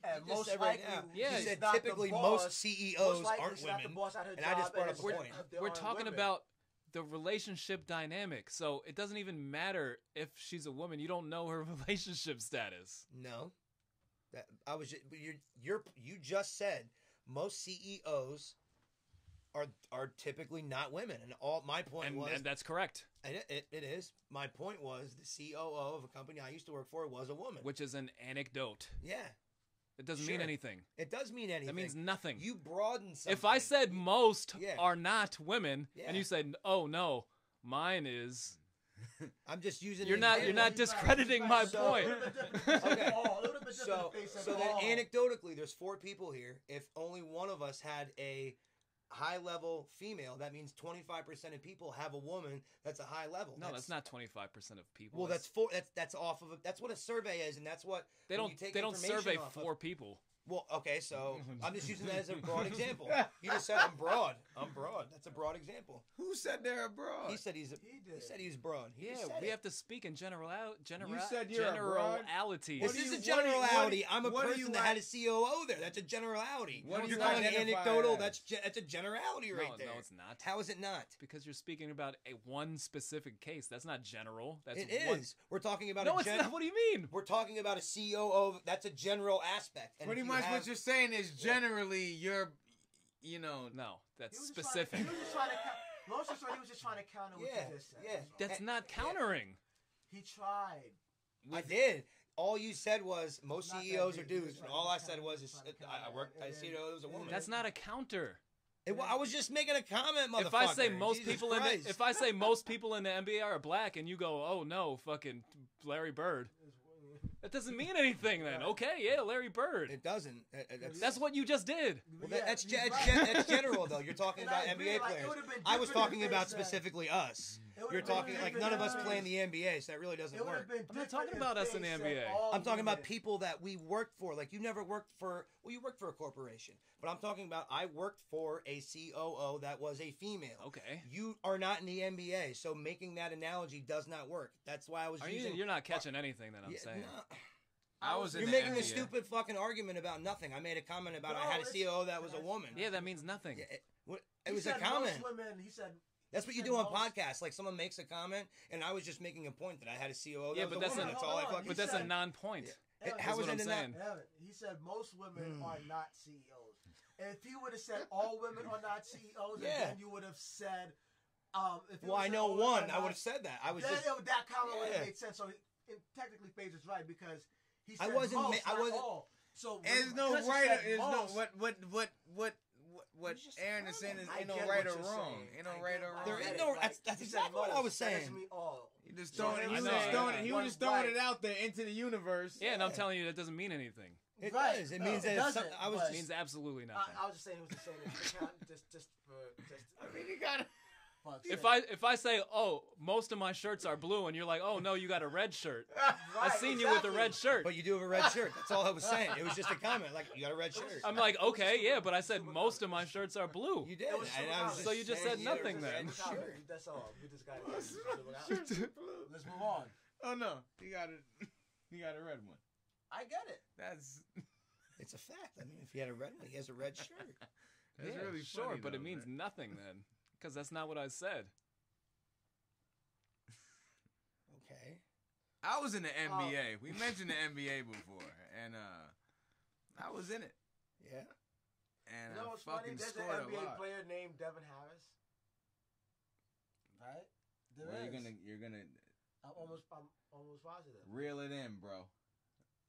And You just most said right likely, now. Yeah, you he's said not the typically boss. most CEOs Most likely aren't she's not the women. boss at her and I just job, brought and up a it's- point. there We're aren't talking women. about the relationship dynamic. So it doesn't even matter if she's a woman. You don't know her relationship status. No, that I was. But you just said most CEOs are typically not women, and all my point was, And that's correct, and it is. My point was the COO of a company I used to work for was a woman. which is an anecdote. Yeah, It doesn't mean Sure. anything. it does mean anything. That means nothing. You broaden something. If I said most Yeah. are not women, Yeah. and you said, "Oh no, mine is," I'm just using. You're an not- example. you're not discrediting my So, point. a little bit different Okay. than all, a little bit different So, than face so and then all. anecdotally, there's 4 people here. If only one of us had a high level female, that means 25% of people have a woman that's a high level. no, that's not 25% of people. Well, that's off of that's what a survey is, and that's what they when don't you take they don't information survey off of- 4 people. Well, okay, so I'm just using that as a broad example. You just said I'm broad. I'm broad. That's a broad example. Who said they're abroad? He said he did. said he's broad. He just Yeah, said we it. have to speak in said you're a broad? generalities. This What do is you- a generality. what do you- I'm a what do person you that had a like- COO there. That's a generality. What do You're you calling it identify anecdotal. as? That's a generality right no, there. no, it's not. How is it not? Because you're speaking about a one specific case. That's not general. That's It is. one. We're talking about No, a it's not. What do you mean? We're talking about a COO. That's a general aspect. And Pretty if you much have- what you're saying is generally you're, No, that's He was just specific. He was just trying to. Most of the time, he was just trying to counter what Yeah, you just said. yeah. That's not Yeah. countering. He tried. I did. All you said was most Not that CEOs are deep. He was dudes, and trying all to I count- said was he was trying to I count worked. it, I and see it was a then- woman. That's not a counter. I was just making a comment, motherfucker. If I say most Jesus people Christ. if I say most people in the NBA are black, and you go, "Oh no, fucking Larry Bird," that doesn't mean anything. Then okay, yeah, Larry Bird. it doesn't. That's what you just did. Well, Yeah, that's he's that's, right. that's general though. You're talking And about I agree, NBA like, it players. would've been I was different talking if they about said- specifically us. It would've You're been talking like different none of us if- play in the NBA, so that really doesn't It would work. have been I'm not different talking if about us they in the said NBA. all I'm talking about women. people that we worked for. Like you never worked for. Well, you worked for a corporation, but I'm talking about I worked for a COO that was a female. Okay. You are not in the NBA, so making that analogy does not work. That's why I was Are you, using. you're not catching anything that I'm Yeah, saying. no. I was in You're the making a NBA. stupid fucking argument about nothing. I made a comment about No, I had a it's- COO that was a woman. Yeah, that means nothing. Yeah, it He was a said comment. Most women, he said. That's what you said do on most- podcasts. Like someone makes a comment, and I was just making a point that I had a COO. That Yeah, was but a that's woman. a- That's all I hold on, fucking. But that's a said- non-point. How That's was what it I'm in saying. that? Evan, he said most women Hmm. are not CEOs. If he would have said all women are not CEOs, Yeah. and then you would have said, if he Well, would've I said know all women one. are I not- would have said that. I was then just. that comment would Yeah. have made sense. So technically, FaZe is right because he I said wasn't most, I not wasn't- all. So There's no because he right. said There's no most, what It's just Aaron is saying is I ain't no get right what or you're wrong. saying. Ain't no I right get or why wrong. There I is get it. no- Like, that's he said exactly what I most. was That doesn't saying. mean all. He just So throwing it. I He was know. just throwing it. He was One just throwing white. it out there into the universe. Yeah, and I'm telling you that doesn't mean anything. It Right. does. It No, means it that. doesn't, I was but- It just. means absolutely nothing. I was just saying he was just saying it just I mean, you gotta. fuck If I say, "Oh, most of my shirts are blue," and you're like, "Oh no, you got a red shirt," I seen you with a red shirt. But you do have a red shirt. That's all I was saying. It was just a comment. Like you got a red shirt. I'm like, okay, yeah, but I said most of my shirts are blue. You did. It was And I was So you just saying said you had a nothing red then. shirt. That's all. We just got it. Let's move on. Oh no, he got it. He got a red one. I get it. That's It's a fact. I mean, if he had a red one, he has a red shirt. that's Yeah, really sure, funny, but it though, means man. nothing then, because that's not what I said. Okay. I was in the NBA. We mentioned the NBA before, and I was in it. Yeah. and You know I what's funny? fucking There's scored an a NBA lot. player named Devin Harris. Right? There Well, is. you're gonna I'm almost positive. reel it in, bro.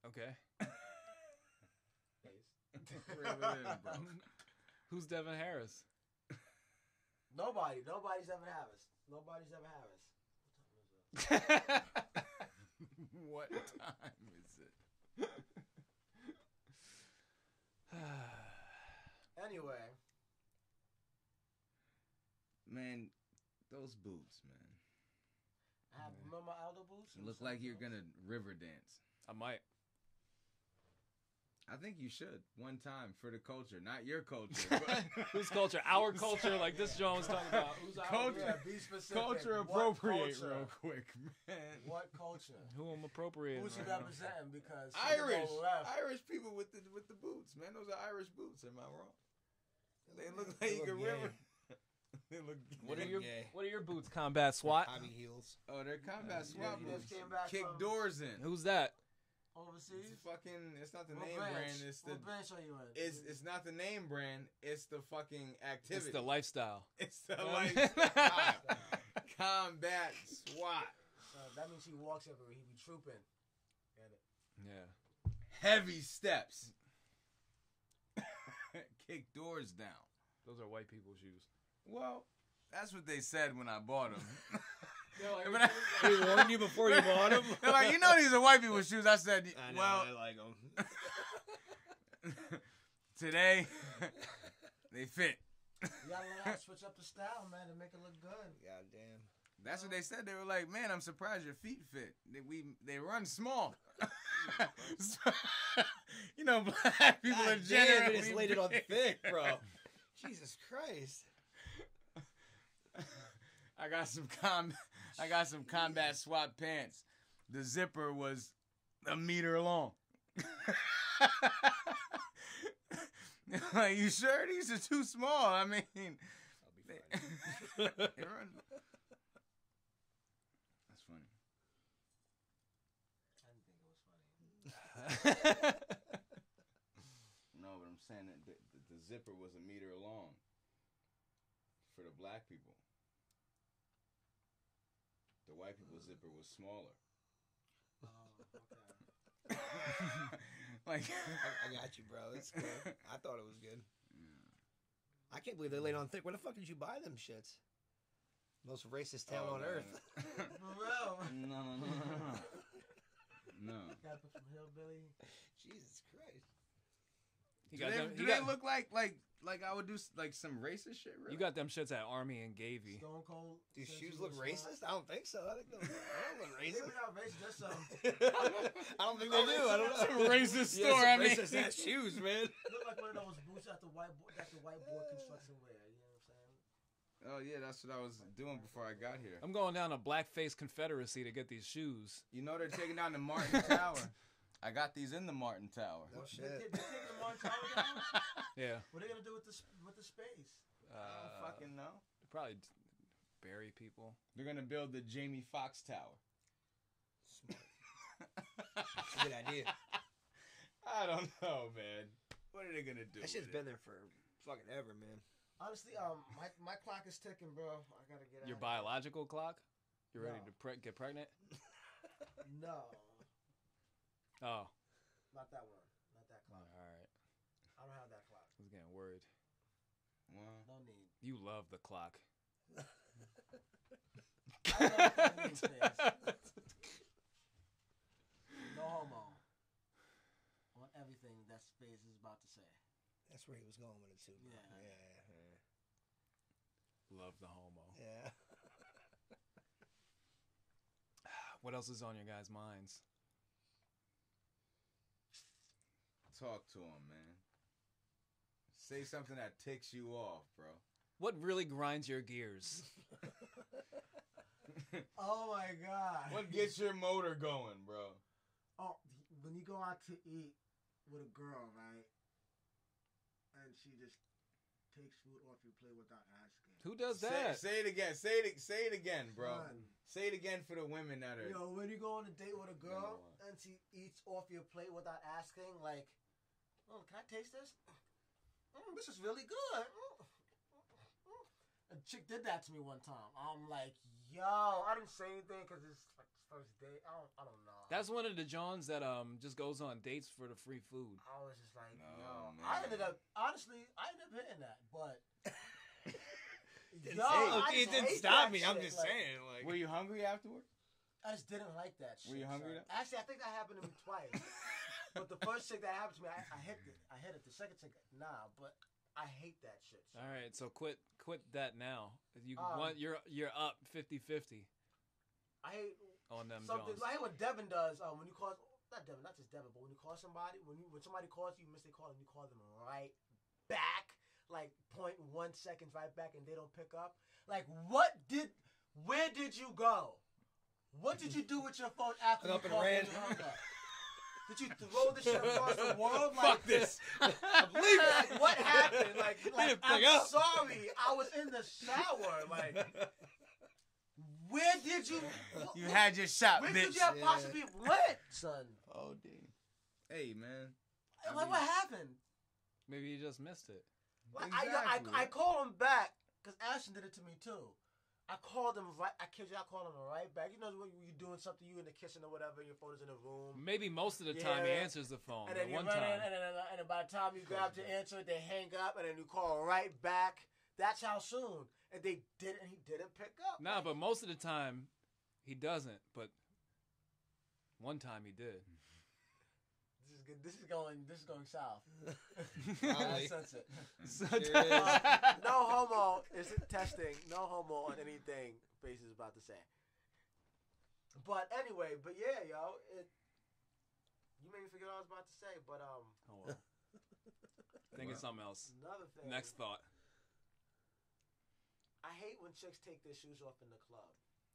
Okay. Reel it in, bro. Who's Devin Harris? Nobody's Devin Harris. Nobody's Devin Harris. What time is it? Anyway, Man, those boots, man. I have remember my elder boots. You look like you're gonna river dance. I might. I think you should one time for the culture, not your culture. But Whose culture? Our culture, like this Joe was talking about. Who's our Culture. Yeah, be specific. culture What appropriate culture? real quick, man. What culture? Who I'm appropriating? Who's he right now. representing? Because Irish, left. Irish people with the boots, man. Those are Irish boots. Am I wrong? They look like They you look can gay. river. They look. What are Look your gay. What are your boots? Combat SWAT. Hobby heels. Oh, they're combat You swap just boots. came back Kick from doors in. Who's that? overseas. It's fucking. It's not the What name branch? brand. It's the. What branch are you in? It's not the name brand. It's the fucking activity. It's the lifestyle. It's the lifestyle. Combat SWAT. That means he walks everywhere. He be trooping. Get it? Yeah. Heavy steps. Kick doors down. Those are white people's shoes. Well, that's what they said when I bought them. They warned you before you bought them. They're like, you know, these are white people's shoes. I said, I know, well, I like them. today they fit. You gotta learn how to switch up the style, man, to make it look good. God damn. That's what they said. They were like, man, I'm surprised your feet fit. They run small. So, you know, black people are God damn, generally they just laid it on big. thick, bro. Jesus Christ. I got some combat SWAT pants. The zipper was a meter long. Like, you sure these are too small? I mean, I'll be fine. they run. That's funny. I didn't think it was funny. No, but I'm saying that the zipper was a meter long for the black people. The white people's zipper was smaller. Oh, okay. Like, I got you, bro. It's cool. I thought it was good. I can't believe they laid on thick. Where the fuck did you buy them shits? Most racist town on earth. For real. No. No. Got it from Hillbilly. Jesus Christ. You Do got they, them. do You they got, look like I would do like some racist shit? Really? you got them shits at Army and Gavy. Stone Cold. Do says shoes you look was racist? I don't think so. I think they don't look Maybe racist. not racist. Just some. I don't think they do. I don't know. Some racist Yeah, store. some I mean, racist ass shoes, man. Look like one of those boots that the white boy construction wear. You know what I'm saying? oh yeah, that's what I was doing before I got here. I'm going down to Blackface Confederacy to get these shoes. You know they're taking down the Martin Tower. I got these in the Martin Tower. Oh, They shit. taking the Martin Tower down? Yeah. What are they gonna do with the space? I don't fucking know. Probably bury people. They're gonna build the Jamie Foxx Tower. Smart. That's a good idea. I don't know, man. What are they gonna do? That shit's with been it? there for fucking ever, man. Honestly, my clock is ticking, bro. I gotta get out. Your biological clock? You ready No. to get pregnant? No, Oh. not that one. Not that All clock. right. I don't have that clock. I was getting worried. Well, No need. You love the clock. I don't know what that means, Spence. No homo. On everything that Space is about to say. That's where he was going with it too. Bro. Yeah. Love the homo. Yeah. What else is on your guys' minds? talk to him, man. Say something that ticks you off, bro. What really grinds your gears? Oh my god. What gets your motor going, bro? Oh, when you go out to eat with a girl, right? And she just takes food off your plate without asking. Who does that? Say it again. Say it again, bro. Son. Say it again for the women that are. Yo, when you go on a date with a girl No. and she eats off your plate without asking, like, oh, can I taste this? this is really good. A chick did that to me one time. I'm like, yo, I didn't say anything because it's like first date. I don't know. That's one of the Johns that just goes on dates for the free food. I was just like, No, yo. man. I ended up hitting that, but Didn't yo, say- I it just didn't hate stop that me. I'm shit, just like, saying. Like, Were you hungry afterwards? I just didn't like that shit. Were you hungry son. though? Actually, I think that happened to me twice. But the first chick that happened to me, I hit it. I hit it. The second chick, nah. But I hate that shit. son. All right, so quit that now. You you're up 50-50 I hate on them something. Johns. I hate what Devin does. When you call, not Devin, not just Devin, but when you call somebody, when somebody calls you, miss they call and you call them right back, like 0.1 seconds right back, and they don't pick up. Like, where did you go? What did you do with your phone after Hung up you and called ran. and you hung up? Did you throw the shit across the world? Fuck this. I'm leaving. Like, what happened? Like Didn't I'm pick up. sorry. I was in the shower. Like, where did you? You had your shot, Where bitch. could you have possibly went, son? Oh, damn. Hey, man. Like, what happened? Maybe you just missed it. Like, Exactly. I called him back because Ashton did it to me too. I called him right. I kid you, I called him right back. You know when you're doing something, you in the kitchen or whatever, your phone is in the room. Maybe most of the time he Yeah. answers the phone. And But then you one run in, time. and then by the time you grab to answer, they hang up, and then you call right back. That's how soon. And he didn't pick up. Nah, but most of the time he doesn't. But one time he did. This is good. This is going south. Probably. That's it. Sure is. No homo is testing. No homo on anything Face is about to say. But anyway, yeah, yo, you made me forget what I was about to say. But Oh well. Think of something else. another thing. Next thought. I hate when chicks take their shoes off in the club.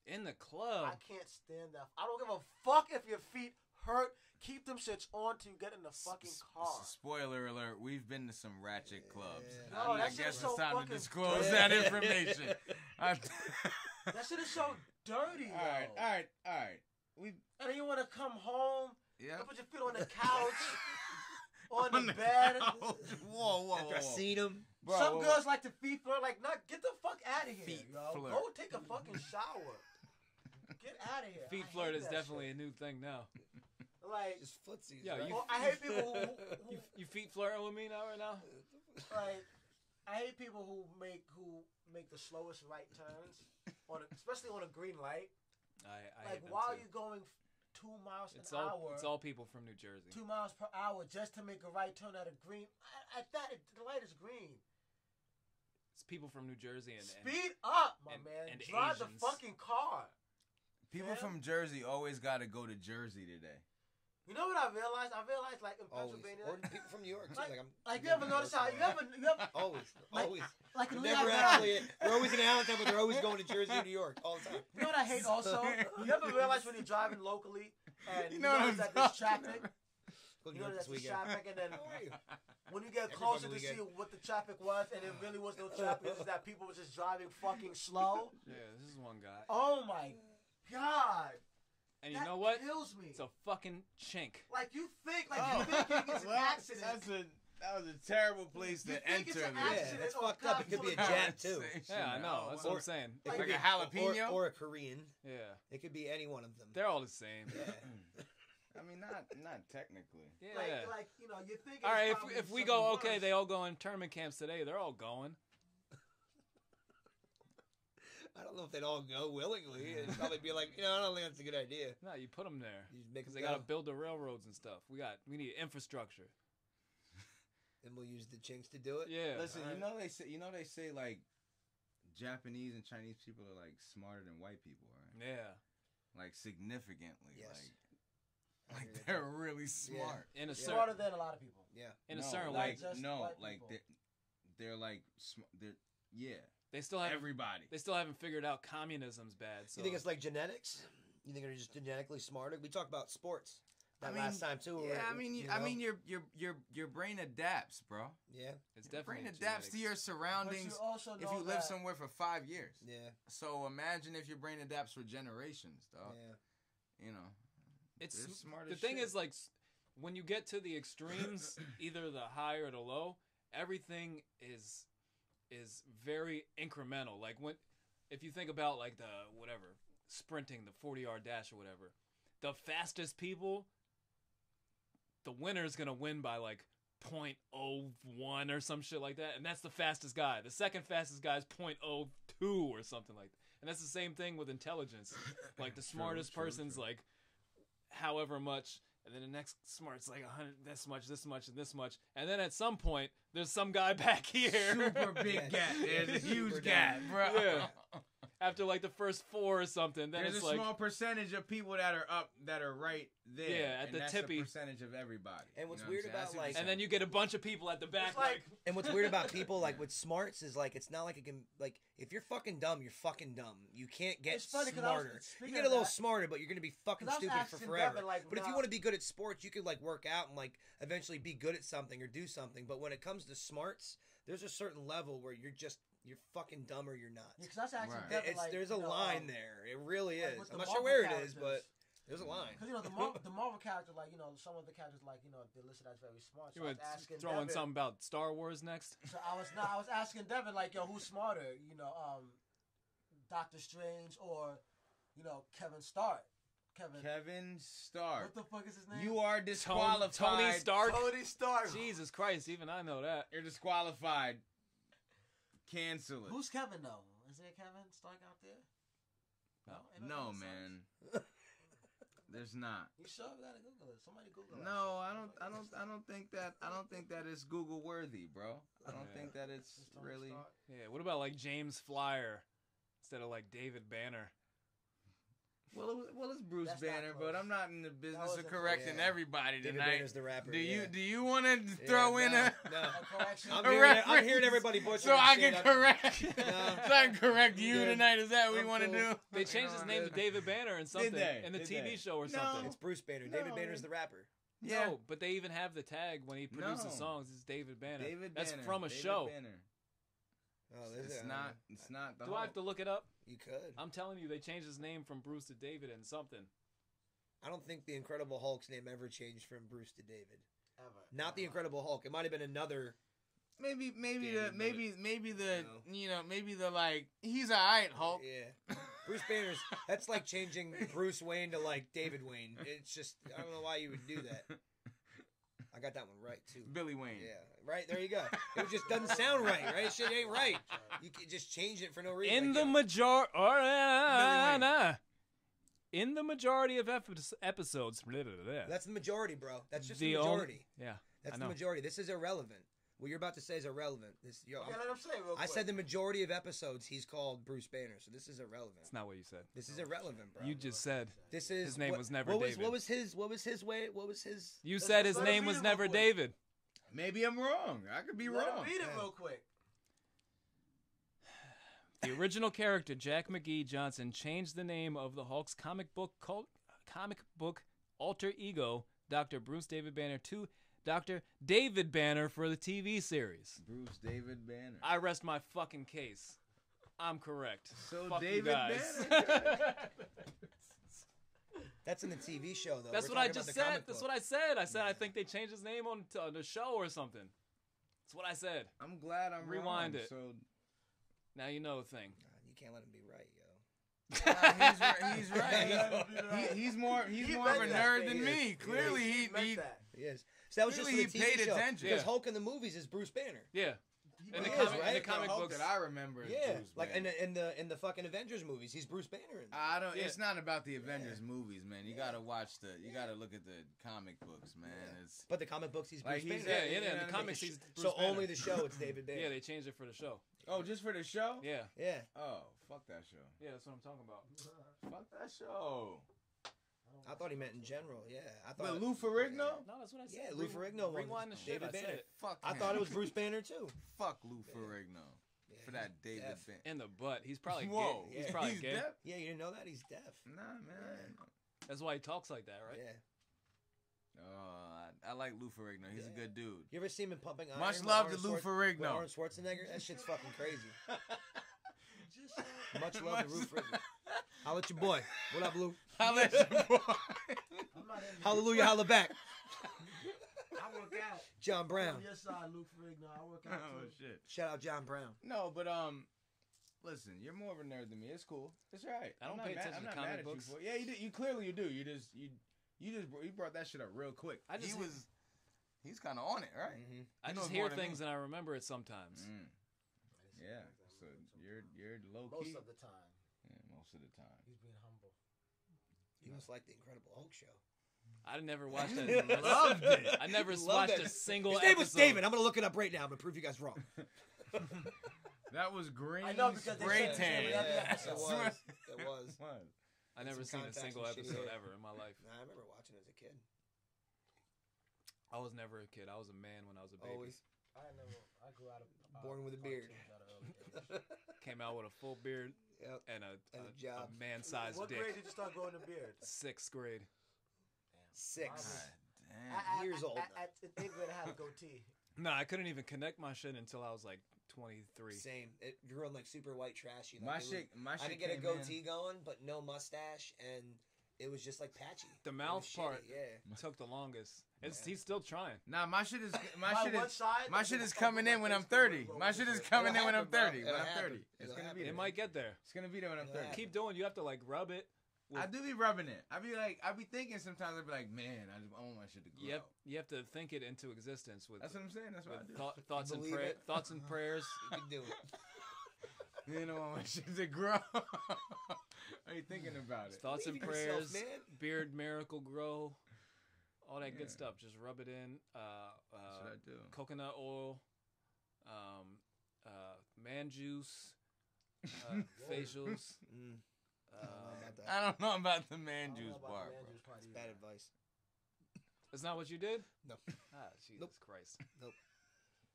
In the club. I can't stand that. I don't give a fuck if your feet hurt. Keep them shits on till you get in the fucking car. Spoiler alert, we've been to some ratchet clubs. Yeah. No, I that shit guess is it's so time to fucking disclose dirty. that information. That shit is so dirty, yo. All right. We And then you want to come home, yeah. you put your feet on the couch, on the bed. Whoa. After I seen him. Bro, Some whoa, girls like to feet flirt. Like, not get the fuck out of here, Feet yo. flirt. Go take a fucking shower. Get out of here. Feet I flirt hate is that definitely shit. a new thing now. Like, Just footsies. Yeah, right? you- or I hate people who You feet flirting with me now right now? like. I hate people who make the slowest right turns especially on a green light. I Like hate them while too. you're going 2 miles It's an hour. all people from New Jersey. 2 miles per hour just to make a right turn at a green. At that, the light is green. It's people from New Jersey and Speed up, my and- man. and Drive the Asians. fucking car. People Yeah. from Jersey always got to go to Jersey today. You know what I realized? I realized like in Always. Pennsylvania, Or people from New York too. Like- I'm. like you ever notice how you ever Always. Like- Always. like in They're Lee never Alabama. actually. They're always in Allentown, but they're always going to Jersey or New York all the time. You know what I hate also? You ever realize when you're driving locally and You you know what notice I'm that there's talking traffic? Go to You New know York that this there's weekend. traffic, and then How are you? when you get Every closer to fucking see weekend. what the traffic was, and it really was no traffic, it's just that people were just driving fucking slow. yeah, this is one guy. Oh my god! And you That know what? kills me. It's a fucking chink. Like you think, you're thinking it's an accident. That was a terrible place You to think it's enter. an this. Yeah, accident that's or fucked up. It could be a conversation. jab too. Yeah, I know. That's what Or- I'm saying. It Like could be a jalapeno? or a Korean. Yeah, It could be any one of them. they're all the same. Yeah. I mean, not technically. Yeah. Like you know, you think. All right, it's probably if we something go, okay, worse. they all go in tournament camps today. They're all going. I don't know if they'd all go willingly. It'd probably be like, I don't think that's a good idea. No, you put them there You just make because them they got to go, build the railroads and stuff. We need infrastructure. and we'll use the chinks to do it. Yeah. Listen, Alright. they say like Japanese and Chinese people are like smarter than white people, right? Yeah. Like significantly. Yes. I Like agree with they're that. really smart. In a smarter certain than a lot of people. Yeah. in a No, certain like way, just no, white like people. they're like they're they still haven't everybody. they still haven't figured out communism's bad. So You think it's like genetics? You think they're just genetically smarter? We talked about sports that I mean, last time too. Yeah, where, I mean, you I know? mean, your brain adapts, bro. Yeah. it's Your definitely brain adapts to your genetics. But surroundings. you also If know you live that somewhere for 5 years, Yeah. so imagine if your brain adapts for generations, dog. Yeah. You know, It's they're smart the as thing shit. is like when you get to the extremes, either the high or the low, everything is very incremental. Like if you think about like the whatever sprinting, the 40-yard dash or whatever, the fastest people, the winner's gonna win by like 0.01 or some shit like that, and that's the fastest guy. The second fastest guy is 0.02 or something like that. And that's the same thing with intelligence. Like the smartest person's like however much, and then the next smart's like 100, this much, and this much. And then at some point, there's some guy back here. Super big gap. There's a huge gap, bro. Yeah. After like the first 4 or something, then there's it's a like small percentage of people that are up that are right there. Yeah, at and the that's tippy. the percentage of everybody. And what's You know weird what I'm about, saying? like- and then you get a bunch of people at the back It's like- And what's weird about people like with smarts is like it's not like it can like if you're fucking dumb, you're fucking dumb. You can't get It's funny 'cause I was- smarter. You speaking get a of little that- smarter, but you're gonna be fucking 'Cause I was stupid for asking forever. Devin, like, but if you now- want to be good at sports, you could like work out and like eventually be good at something or do something. But when it comes to smarts, there's a certain level where you're fucking dumb or you're not. Because I was asking Right. Devin, It's like, there's a you know, line there. It really like is. with the I'm not Marvel sure where it is, characters. but there's a line. Because the Marvel character, like some of the characters, like they're listed as very smart. So you I were was asking throwing Devin, something about Star Wars next. So I was asking Devin, like, yo, who's smarter? Doctor Strange or Kevin Stark? Kevin Stark. What the fuck is his name? You are disqualified. Tony Stark. Tony Stark. Jesus Christ, even I know that. You're disqualified. Cancel it. Who's Kevin though? Is there Kevin Stark out there? Ain't No, Kevin Stark? man. There's not. You sure? We gotta Google it. Somebody Google it. No, I don't think that is Google worthy, bro. I don't Yeah. think that it's Is Tony really. Stark? Yeah, what about like James Flyer instead of like David Banner? Well, it's Bruce That's not Banner, close. but I'm not in the business wasn't of close. correcting Yeah. everybody David tonight. Banner's the rapper. Do you yeah. want to Yeah, throw in no, a no. A correction. I'm A hearing, reference? everybody butcher so I shit can up. correct? No. So I can correct you Good. tonight. Is that what we I'm want to cool. do? They changed his name to David Banner and something they? in the Did TV they? show or No. something. It's Bruce Banner. No, David Banner's man. the rapper. Yeah. No, but they even have the tag when he produces No. songs. It's David Banner. David That's Banner. from a David show. Banner. Oh, there's It's a- not. It's not the. Do I have to look it up? You could. I'm telling you, they changed his name from Bruce to David and something. I don't think the Incredible Hulk's name ever changed from Bruce to David. Ever. Not the Incredible Hulk. It might have been another. Maybe David, maybe the like he's alright Hulk. Yeah. Bruce Banner's. That's like changing Bruce Wayne to like David Wayne. It's just I don't know why you would do that. I got that one right too. Billy Wayne. Yeah, right there you go. It just doesn't sound right, right? Shit ain't right. You can just change it for no reason. In Like, the yeah. majority, Wayne. in the majority of episodes, That's the majority, bro. That's just the the only- majority. yeah, That's I the know. majority. This is irrelevant. What you're about to say is irrelevant. Yeah, let him say it real I quick. said the majority of episodes he's called Bruce Banner, so this is irrelevant. That's not what you said. This is irrelevant, bro. You just said This is his name what- was never what David. What was his way? What was his? you Let's- said his let him name read was it real never quick. David. Maybe I'm wrong. I could be Let him wrong. read it Yeah. real quick. The original character Jack McGee Johnson changed the name of the Hulk's comic book alter ego, Dr. Bruce David Banner, to Dr. David Banner for the TV series. Bruce David Banner. I rest my fucking case. I'm correct. So Fuck you David guys. Banner. That's in the TV show, though. That's We're what I talking about just the said. comic That's book. what I said. I said I think they changed his name on the show or something. That's what I said. I'm glad I'm Rewind wrong. it. So Now you know the thing. God, you can't let him be right, yo. he's right. He's more He more of a meant that. nerd than He me. is. Clearly he meant that. He is. So that was just for Clearly the he TV paid show. attention. Because Yeah. Hulk in the movies is Bruce Banner. Yeah. In the He is, comic, in right? the comic Hulk books. that I remember. Is Yeah, Bruce like Banner. in the fucking Avengers movies, he's Bruce Banner. In them. I don't. Yeah. It's not about the Avengers movies, man. You gotta watch the. You gotta look at the comic books, man. Yeah. It's But the comic books, he's Like, Bruce he's- Banner. Yeah, you know in what the I comics mean? he's Bruce So Banner. only the show, it's David Banner. Yeah, they changed it for the show. oh, just for the show. Yeah. Yeah. Oh, fuck that show. Yeah, that's what I'm talking about. Fuck that show. I thought he meant in general. Yeah, I But thought. Lou Ferrigno. No, that's what I said. Yeah, Lou Ferrigno won Rewind the this. shit. David I said Banner. it. Fuck. I him. thought it was Bruce Banner too. Fuck Lou Ferrigno Yeah, for that he's David deaf. Banner. In the butt. He's probably Whoa, gay. He's probably gay. deaf. Yeah, you didn't know that? He's deaf. Nah, man. That's why he talks like that, right? Yeah. Oh, I like Lou Ferrigno. He's a Yeah. good dude. You ever seen him in Pumping Iron? Much with love Arnold to Lou with Ferrigno. Arnold Schwarzenegger? That shit's fucking crazy. Just said- Much love to Lou Ferrigno. Holla at your boy. What up, Lou? I'll let you boy. I'm not in Hallelujah, holla back. I work out. John Brown. On your side, Luke Ferrigno. I work out Oh too. shit. Shout out John Brown. No, but listen, you're more of a nerd than me. It's cool. It's all right. I don't I'm not pay mad- attention I'm to not mad comic at you books. for it. Yeah, you do. You clearly you do. You brought that shit up real quick. He's kind of on it, right? Mm-hmm. I He just knows more hear than things me. and I remember it sometimes. Mm. Yeah. So you're low Most key. of the time, Yeah, most of the time. he's being humble. You must like the Incredible Hulk show. I never watched that. Loved it. I never Loved watched it. a single His name was episode. David. I'm gonna look it up right now. I'm gonna prove you guys wrong. That was green I know because they spray said tan. every other Yeah, episode. it was. It was. What? I never Some seen a contacts single and shit, episode yeah. ever in my life. Nah, I remember watching it as a kid. I was never a kid. I was a man when I was a baby. Always I grew out of Born with a beard. cartoons at an early age. Came out with a full beard Yep. and And a a job. man-sized What dick. grade did you start growing a beard? 6th grade. Damn. 6. I was- Damn. Years old. At 8th grade, I had a goatee. No, I couldn't even connect my shit until I was like 23. Same. It grew on like super white trashy. Like My it shit. My was, shit. I didn't get a came in- goatee going, but no mustache, and it was just like patchy. The It mouth was shitty, part yeah. took the longest. Yeah. He's still trying. Nah, my shit is My one side, my like, shit the is fuck coming with in my when I'm Facebook 30. will My go shit with is it. coming in when I'm happen, bro. 30. When It'll I'm happen. 30, it's It'll gonna be happen. there. It might get there. It's gonna be there when I'm It'll 30. happen. Keep doing. You have to like rub it. I do be rubbing it. I be thinking sometimes. I be like, man, I want my shit to grow. You have to think it into existence with, That's what I'm saying. That's what I with do. thoughts and Believe it. thoughts and prayers. You can do it. You know, I want my shit to grow. Are you thinking about it? Thoughts and Believe in yourself, prayers. man. Beard miracle grow. All that Yeah. good stuff. Just rub it in. That's what I do. Coconut oil. Man juice. Facials. Mm, Uh, about that. I don't know about the I man don't know juice about part. the man bro. juice part either. Bad advice. That's not what you did? No. Ah, Jesus Nope. Christ. Nope.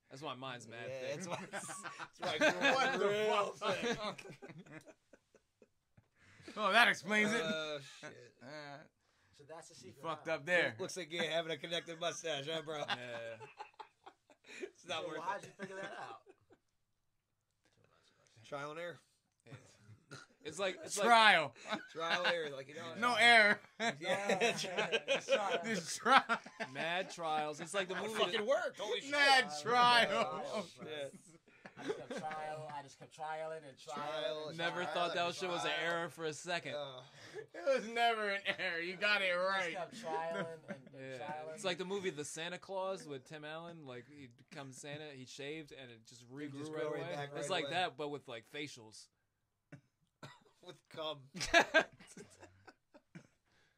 That's why mine's mad Yeah, thick. that's why. That's why I grew What up the real fuck? thick. Oh, that explains it. Shit. So that's the secret. Fucked huh? up there. Looks like you're having a connected mustache, huh, bro? Yeah. It's not So worth how'd it. you figure that out? Trial and error. It's like Trial. Trial and error, like you know. No error. Yeah. Just try. mad trials. It's like the It movie. fucking worked. Holy shit. Mad trial. Oh, shit. I just kept trialing and Trial trialing. and Never trial thought that and shit was an trial. error for a second. It was never an error. You got it right. Just kept trialing and Yeah. trialing. It's like the movie The Santa Claus with Tim Allen. Like he becomes Santa, he shaved, and it just regrew just right grow right away. back It's right like away. that, but with like facials. With cum.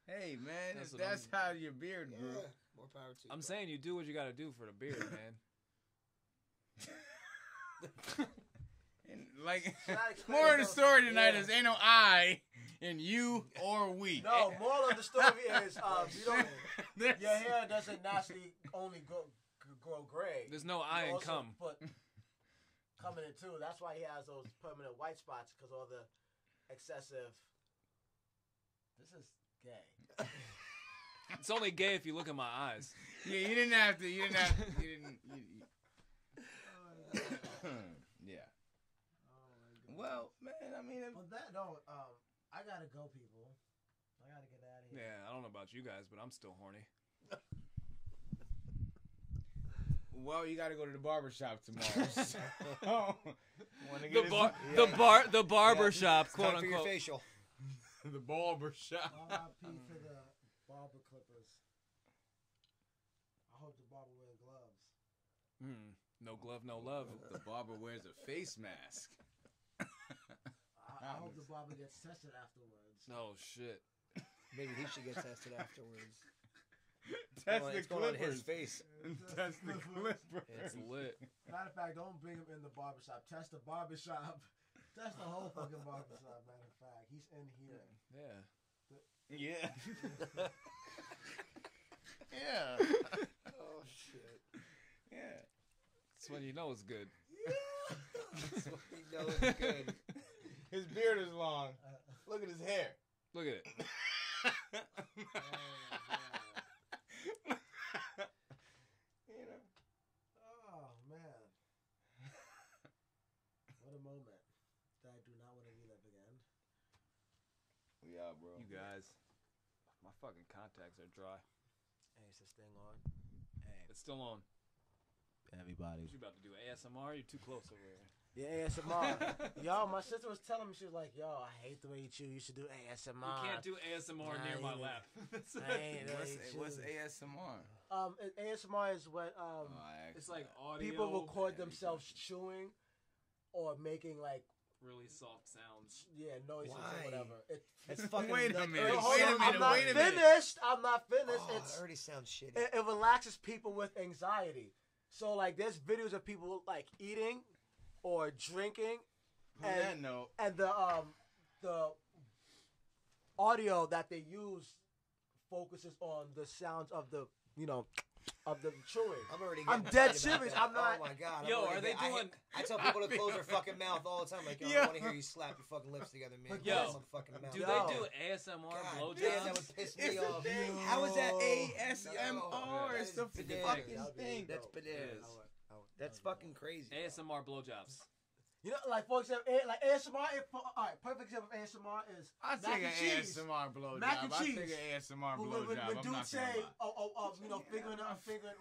Hey man, That's if what that's how your beard Yeah. grew. More power to you. I'm saying you do what you got to do for the beard, man. And like, Should I explain more of the those? story tonight Yeah. is ain't no I in you or we. No, moral of the story is you don't. There's- Your hair doesn't naturally only grow gray. There's no You eye and also cum. Put coming in too. That's why he has those permanent white spots because all the excessive. This is gay. It's only gay if you look at my eyes. Yeah, you didn't have to. You didn't have. You didn't. Yeah. Oh my God. Well, man, I mean, Well, that don't. I gotta go, people. I gotta get out of here. Yeah, I don't know about you guys, but I'm still horny. well, you got to go to the barber shop tomorrow. So, wanna The get his- bar, Yeah. the barber Yeah, shop, it's quote time for your unquote. facial. the barber shop. RIP to the barber clippers. I hope the barber wear gloves. No glove, no love. The barber wears a face mask. I hope the barber gets tested afterwards. Oh shit. Maybe he should get tested afterwards. Test Well, the it's going on clippers. his face. Test the clippers. It's lit. Matter of fact, don't bring him in the barbershop. Test the barbershop. Test the whole fucking barbershop, matter of fact. He's in here. Yeah. Yeah. yeah. Oh shit. Yeah. That's when you know it's good. That's what we know is good. His beard is long. Look at his hair. Look at it. You know. Oh, man. What a moment that I do not want to relive again. We out, bro. You guys. My fucking contacts are dry. And it's this thing on. It's still on. Everybody. What you about to do? ASMR? You're too close over here. Yeah, ASMR. Yo, my sister was telling me, she was like, yo, I hate the way you chew. You should do ASMR. You can't do ASMR near my lap. What's ASMR? ASMR is when It's like audio. people record themselves chewing or making like really soft sounds. noises Why? or whatever. It's fucking. Wait a like, minute. hold on, I'm not wait a minute. finished. I'm not finished. Oh, It's it already sounds shitty. it relaxes people with anxiety. So like, there's videos of people like eating or drinking, On that note, and the audio that they use focuses on the sounds of the of the chewing. I'm already. I'm getting dead excited serious. about I'm that. not- Oh my god. Yo, I'm already are they getting- doing- I tell people to close their fucking mouth all the time. Like, yo, I Yo. want to hear you slap your fucking lips together, man. Yo, Close my fucking mouth. Do Yo. they do ASMR God blowjobs? damn, that would piss me it's off. a thing. How is that Yo. ASMR? That It's is the bananas. fucking thing. That's bananas. That's fucking crazy. ASMR blowjobs. You know, like for example, like ASMR. All right, perfect example of ASMR is I mac take and an cheese. ASMR blowjob. Mac and I cheese. take an ASMR When blowjob. I'm dudes not say, gonna lie. fingering a fingering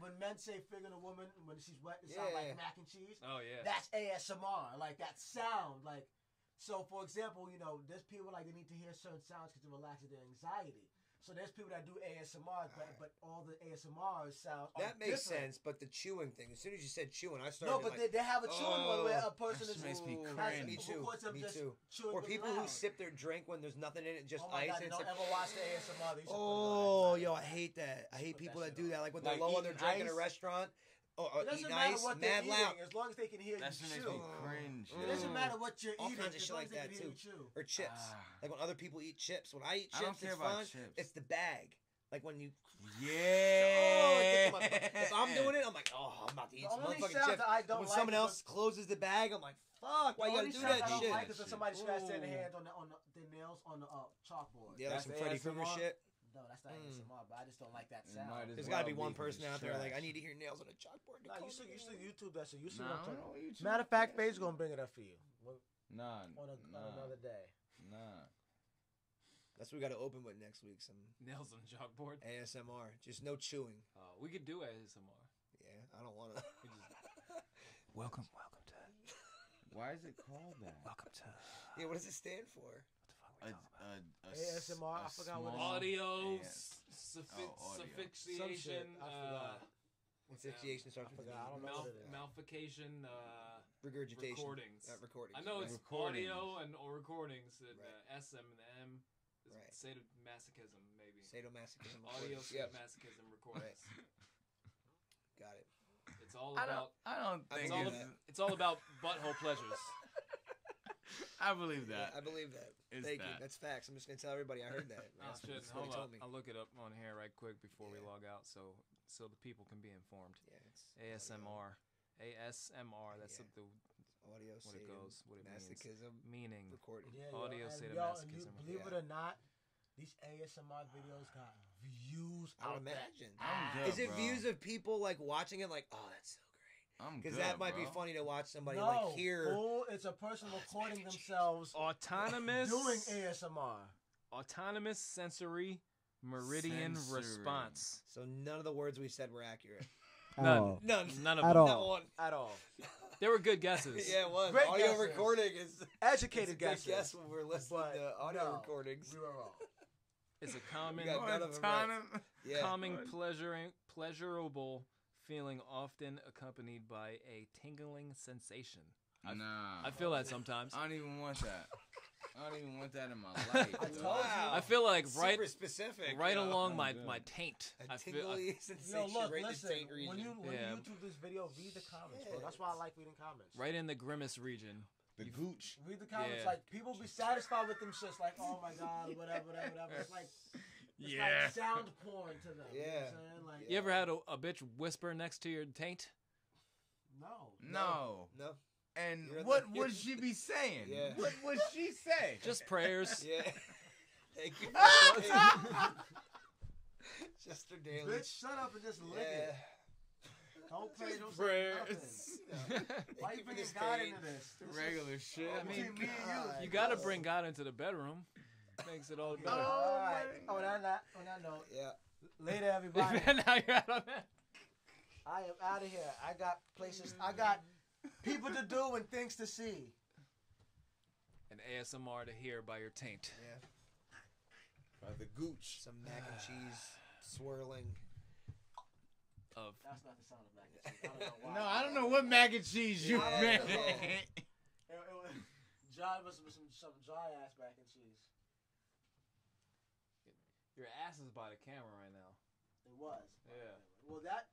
when men say fingering a woman when she's wet, it sounds like mac and cheese. Oh yeah. That's ASMR, like that sound, like. So for example, there's people like they need to hear certain sounds because it relaxes their anxiety. So there's people that do ASMR, but all the ASMR sounds are That makes different. sense, but the chewing thing. As soon as you said chewing, I started. No, but like, they have a chewing one where a person that is makes me Ooh, cringe. Me too. records them Me just too. chewing Or really people who loud. sip their drink when there's nothing in it, just Oh my ice. God, and don't it's like, ever watch the ASMR. They used to put it oh, on. yo, I hate that. I hate Put people that that shit do that. Like when Like they're low on their eating drink in a ice? restaurant. Or It doesn't eating matter ice, what mad they're loud. eating, as long as they can hear That you shit makes chew. me cringe. It doesn't matter what you're All eating, kinds of as shit long like as they that, can hear too. you chew. Or chips. Ah. Like when other people eat chips. When I eat I chips, don't care it's about fun. chips. It's the bag. Like when you. Yeah. Oh, if I'm doing it, I'm like, oh, I'm about to eat The some only motherfucking sounds chips. that I don't When like someone is else closes the bag, I'm like, fuck, why you gotta only do sounds that I don't shit? like is when somebody scratches their Ooh. hand on their nails on the chalkboard. Yeah, like That's some Freddy Krueger ASMR? shit. No, that's not ASMR, but I just don't like that It sound. might as There's well got to be one be 'cause person it's out there like, I trash. need to hear nails on a chalkboard. Nah, you should YouTube that, so you see Nah, what I I'm don't talking know what you about. Matter of fact, talking Faye's gonna bring it up for you Nah, on another day. nah. That's what we got to open with next week. Some Nails on the chalkboard. ASMR. Just no chewing. We could do ASMR. Yeah, I don't want to. We just, Welcome to Why is it called that? welcome to Yeah, what does it stand for? what the fuck we talking about? ASMR, I forgot what it is. audio Yeah. Audio. suffixiation. I forgot. Asphyxiation starts with forgot. I don't know what it is. Malfication. regurgitation. Recordings. Recordings. I know it's Recordings. audio or recordings. The Right. SM and the M is Right. sadomasochism, maybe. Sadomasochism. Audio recordings. Yep. sadomasochism recordings. Got it. It's all I about. don't I think It's all, believe it's. it's all about butthole pleasures. I believe that. I believe that. Is Thank you. that. That's facts. I'm just gonna tell everybody I heard that. Oh That's shit! what Hold he on, told me. I'll look it up on here right quick before we Yeah. log out, so the people can be informed. Yeah, it's ASMR, ASMR. That's Yeah. audio. what it goes, what it means. masochism. Meaning. Recording. Yeah, Audio and sadomasochism. believe it Yeah. or not, these ASMR videos got views I would out there. imagine. I'm good, Is it bro. views of people like watching it like, oh, that's so great? I'm Because good, that might be bro. funny to watch somebody No, like hear. fool, it's a person recording themselves Autonomous. doing ASMR. Autonomous sensory meridian Sensory. response. So none of the words we said were accurate. None. None of At them. all. Not one. At all. They were good guesses. Yeah, it was. Great Audio guesses. recording is it's Educated a good guesses. guess when we're listening But to audio no, recordings. We were wrong. It's a common, got none of them right. Yeah. calming, pleasurable feeling, often accompanied by a tingling sensation. Nah. I feel that sometimes. I don't even want that. I don't even want that in my life. I dog. told you. I feel like right, Super specific. right yo. along I'm my good. my taint. A I feel. tingly Yo, sensation look, right in the listen. taint region. When you Yeah. YouTube this video, read the comments, bro. Yeah. That's why I like reading comments. right in the grimace region. The gooch. Read the comments. Yeah. Like people be satisfied with them shits. Like, oh my god, whatever. It's like Yeah. like sound porn to them. You know Yeah. what I'm saying? Like, You ever had a bitch whisper next to your taint? no. No. No. And You're what the- would she be saying? Yeah. What would she say? Just prayers. Yeah. Thank you. Chester Daly. Bitch, shut up and just lick Yeah. it. Don't pray, don't say Prayers. nothing. Why Thank you for bringing this God pain. into this? This is Regular shit. I mean, between me and you. You gotta bring God into the bedroom. Makes it all better. All right. On that note, Yeah. Later, everybody. Now you're out on that. I am out of here. I got places. I got people to do and things to see. An ASMR to hear by your taint. Yeah. By the gooch. Some mac and cheese swirling. Of That's not the sound of mac and cheese. I don't know why. No, I don't know what mac and cheese you Yeah, meant. It was John was some dry ass mac and cheese. your ass is by the camera right now. It was. Yeah. Well, that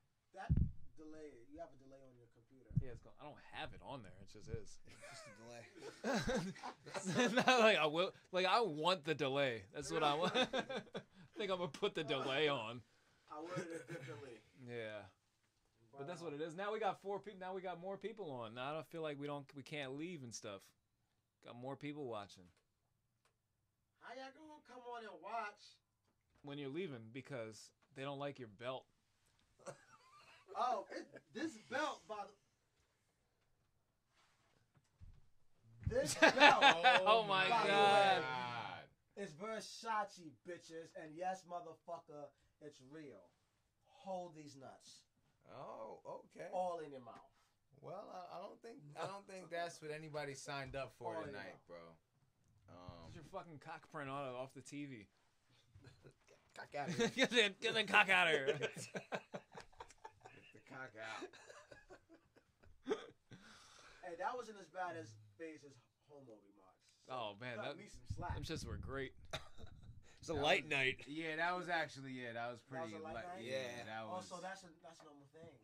delay. You have a delay on your computer. Yeah, it's I don't have it on there. It just is. Just a delay. Not like I will. Like I want the delay. That's what I want. I think I'm gonna put the delay on. I worded it differently. Yeah. But that's what it is. Now we got 4 people. Now we got more people on. Now I don't feel like we can't leave and stuff. Got more people watching. How y'all gonna come on and watch? When you're leaving because they don't like your belt. Oh, this belt by the... This belt. Oh my by the God. way, It's Versace, bitches, and yes, motherfucker, it's real. Hold these nuts, Oh, okay. all in your mouth. Well, I don't think that's what anybody signed up for Oh, tonight, yeah. bro. Get your fucking cock print off the TV. Cock out of here. Get the cock out of here. Get the cock out. Hey, that wasn't as bad as Faze's homo remarks. Oh man, Cut me some slack. them shits were great. It's a light night. Yeah, that was actually that was pretty. That was a light night? Yeah, that was. Also, that's a normal thing.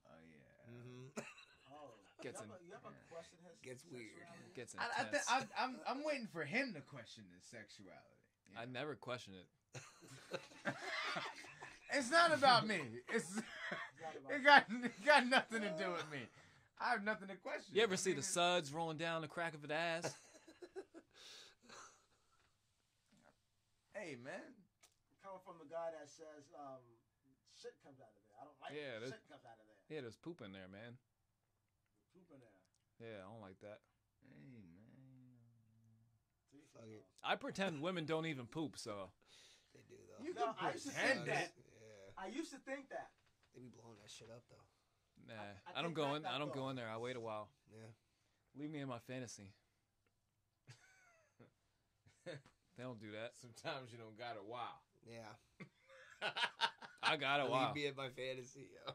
Oh yeah. Mm-hmm. Oh, Gets you ever question his Gets weird. sexuality? Gets I intense. I'm waiting for him to question his sexuality. you I know? never question it. It's not about me. It's it got nothing to do with me. I have nothing to question. You ever I see mean, the suds rolling down the crack of an ass? Hey man, Coming from the guy that says shit comes out of there. I don't like Yeah, it. that's- Shit comes out of there. Yeah, there's poop in there, man. Poop in there. Yeah, I don't like that. hey man. See? Fuck it. I pretend women don't even poop, so They do though. You No, can I used to pretend think it. that. Yeah. I used to think that. They be blowing that shit up though. nah. I I don't take go back in. that I don't go thought. in there. I wait a while. Yeah. Leave me in my fantasy. They don't do that. Sometimes you don't got a wow. Yeah. I got a Leave while. me in my fantasy, yo.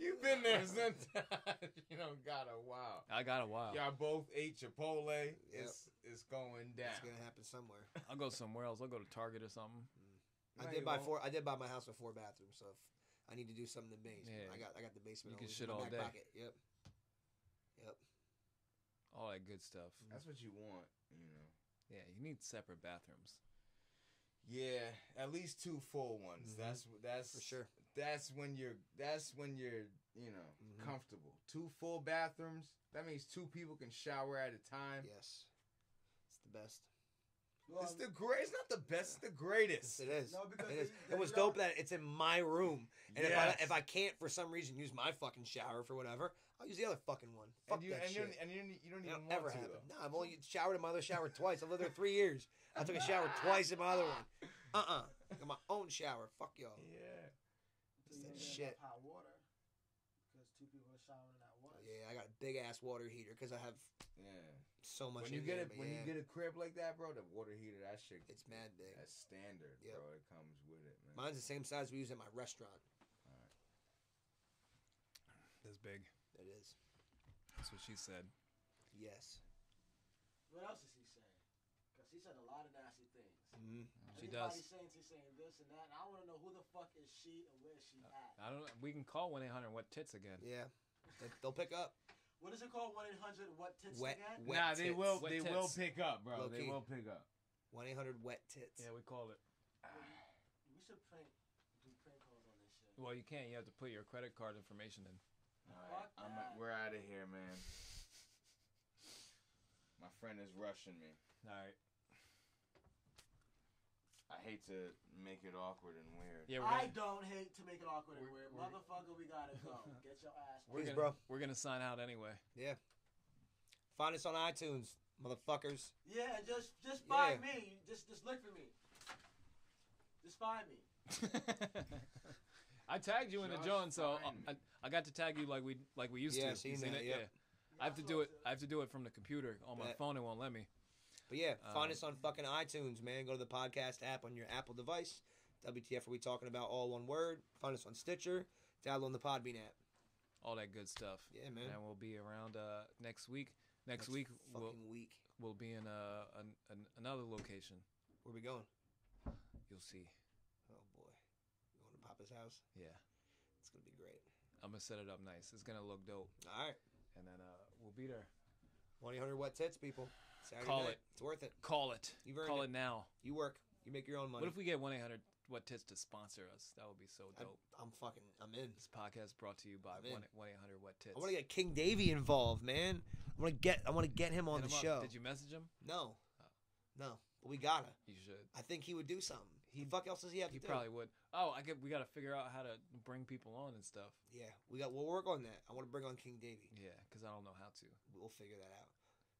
You've been there sometimes. You don't got a wow. I got a while. Y'all both ate Chipotle. It's going down. It's gonna happen somewhere. I'll go somewhere else. I'll go to Target or something. I No, did you buy won't. I did buy my house with 4 bathrooms, so if I need to do something in the basement, Yeah. I got the basement. You can always shit in my all back day. Pocket. Yep. Yep. All that good stuff. That's what you want, you know. Yeah, you need separate bathrooms. Yeah, at least 2 full ones. Mhm. That's For sure. That's when you're you know Mhm. comfortable. 2 full bathrooms. That means 2 people can shower at a time. Yes. It's the best. Well, It's the great. It's not the best. It's the greatest. Yes, it is. No, because it is. they- It was you know- dope that it's in my room, and Yes. if I can't for some reason use my fucking shower for whatever, I'll use the other fucking one. Fuck And you that and, you shit. and you don't even It'll want never to. happen. Though. No, I've only showered in my other shower twice. I've lived there 3 years. I took a shower twice in my other one. Got my own shower. Fuck y'all. Yeah. So you that don't shit. have hot water because 2 people are showering in that water. Yeah, I got a big ass water heater because I have Yeah. so much. When you in get there, it, but when yeah, you get a crib like that, bro, the water heater, that shit, it's mad big. that's standard, Yep. bro. It comes with it, man. Mine's the same size we use at my restaurant. That's big. It is. That's what she said. Yes. What else is he saying? Because he said a lot of nasty things. Mm-hmm. She Everybody's does. saying she's saying this and that, and I want to know who the fuck is she and where is she at. I don't. We can call 1-800 What Tits again. Yeah. They'll pick up. What is it called? 1-800 What Tits Wet- again? wet Nah, they tits. will. Wet They will tits. pick up, bro. Low They key. will pick up. 1-800 wet tits. Yeah, we call it. We should do prank calls on this shit. Well, you can't. You have to put your credit card information in. All right, Fuck that. we're out of here, man. My friend is rushing me. All right. I hate to make it awkward and weird. Yeah, I don't hate to make it awkward and We're- weird. we're- Motherfucker, we gotta go. Get your ass. we're Peace, gonna, bro. We're gonna sign out anyway. Yeah. Find us on iTunes, motherfuckers. Yeah, and just find Yeah. me. Just look for me. Just find me. I tagged you in the Just joint, so fine. I got to tag you like we used Yeah, to. seen You that, it? yep. Yeah. I have to do it. I have to do it from the computer on my Bet. phone. It won't let me. But yeah, find us on fucking iTunes, man. Go to the podcast app on your Apple device. WTF are we talking about? All one word. Find us on Stitcher. Download the Podbean app. All that good stuff. Yeah, man. And we'll be around next week. Next Next week fucking week. we'll be in another location. Where we going? You'll see. Oh boy, you going to Papa's house? Yeah. It's gonna be great. I'm gonna set it up nice. It's gonna look dope. All right, And then we'll be there. 1-800 wet tits, people. Saturday Call night. it. It's worth it. Call it. You've earned Call it. it now. You work. You make your own money. What if we get 1-800 What Tits to sponsor us? That would be so dope. I'm in. This podcast brought to you by I'm in. 1-800 What Tits. I want to get King Davey involved, man. I want to get him on Hit the him up. show. Did you message him? No, no, but we gotta. You should. I think he would do something. He fuck else does he have He to probably would. Oh, we got to figure out how to bring people on and stuff. do? Yeah, we'll work on that. I want to bring on King Davey. Yeah, because I don't know how to. We'll figure that out.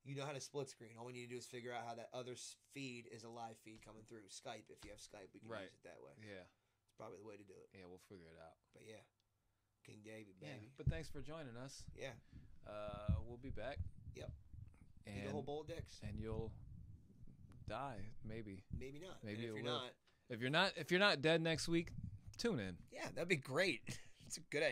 You know how to split screen. All we need to do is figure out how that other feed is a live feed coming through Skype. If you have Skype, we can Right. use it that way. Yeah, It's probably the way to do it. yeah, we'll figure it out. But yeah, King Davey, Yeah, baby. but thanks for joining us. Yeah, We'll be back. Yep. Eat a whole And bowl of dicks. and you'll die, maybe. Maybe not. Maybe and if you'll you're live. not, If you're not dead next week, tune in. yeah, that'd be great. It's a good idea.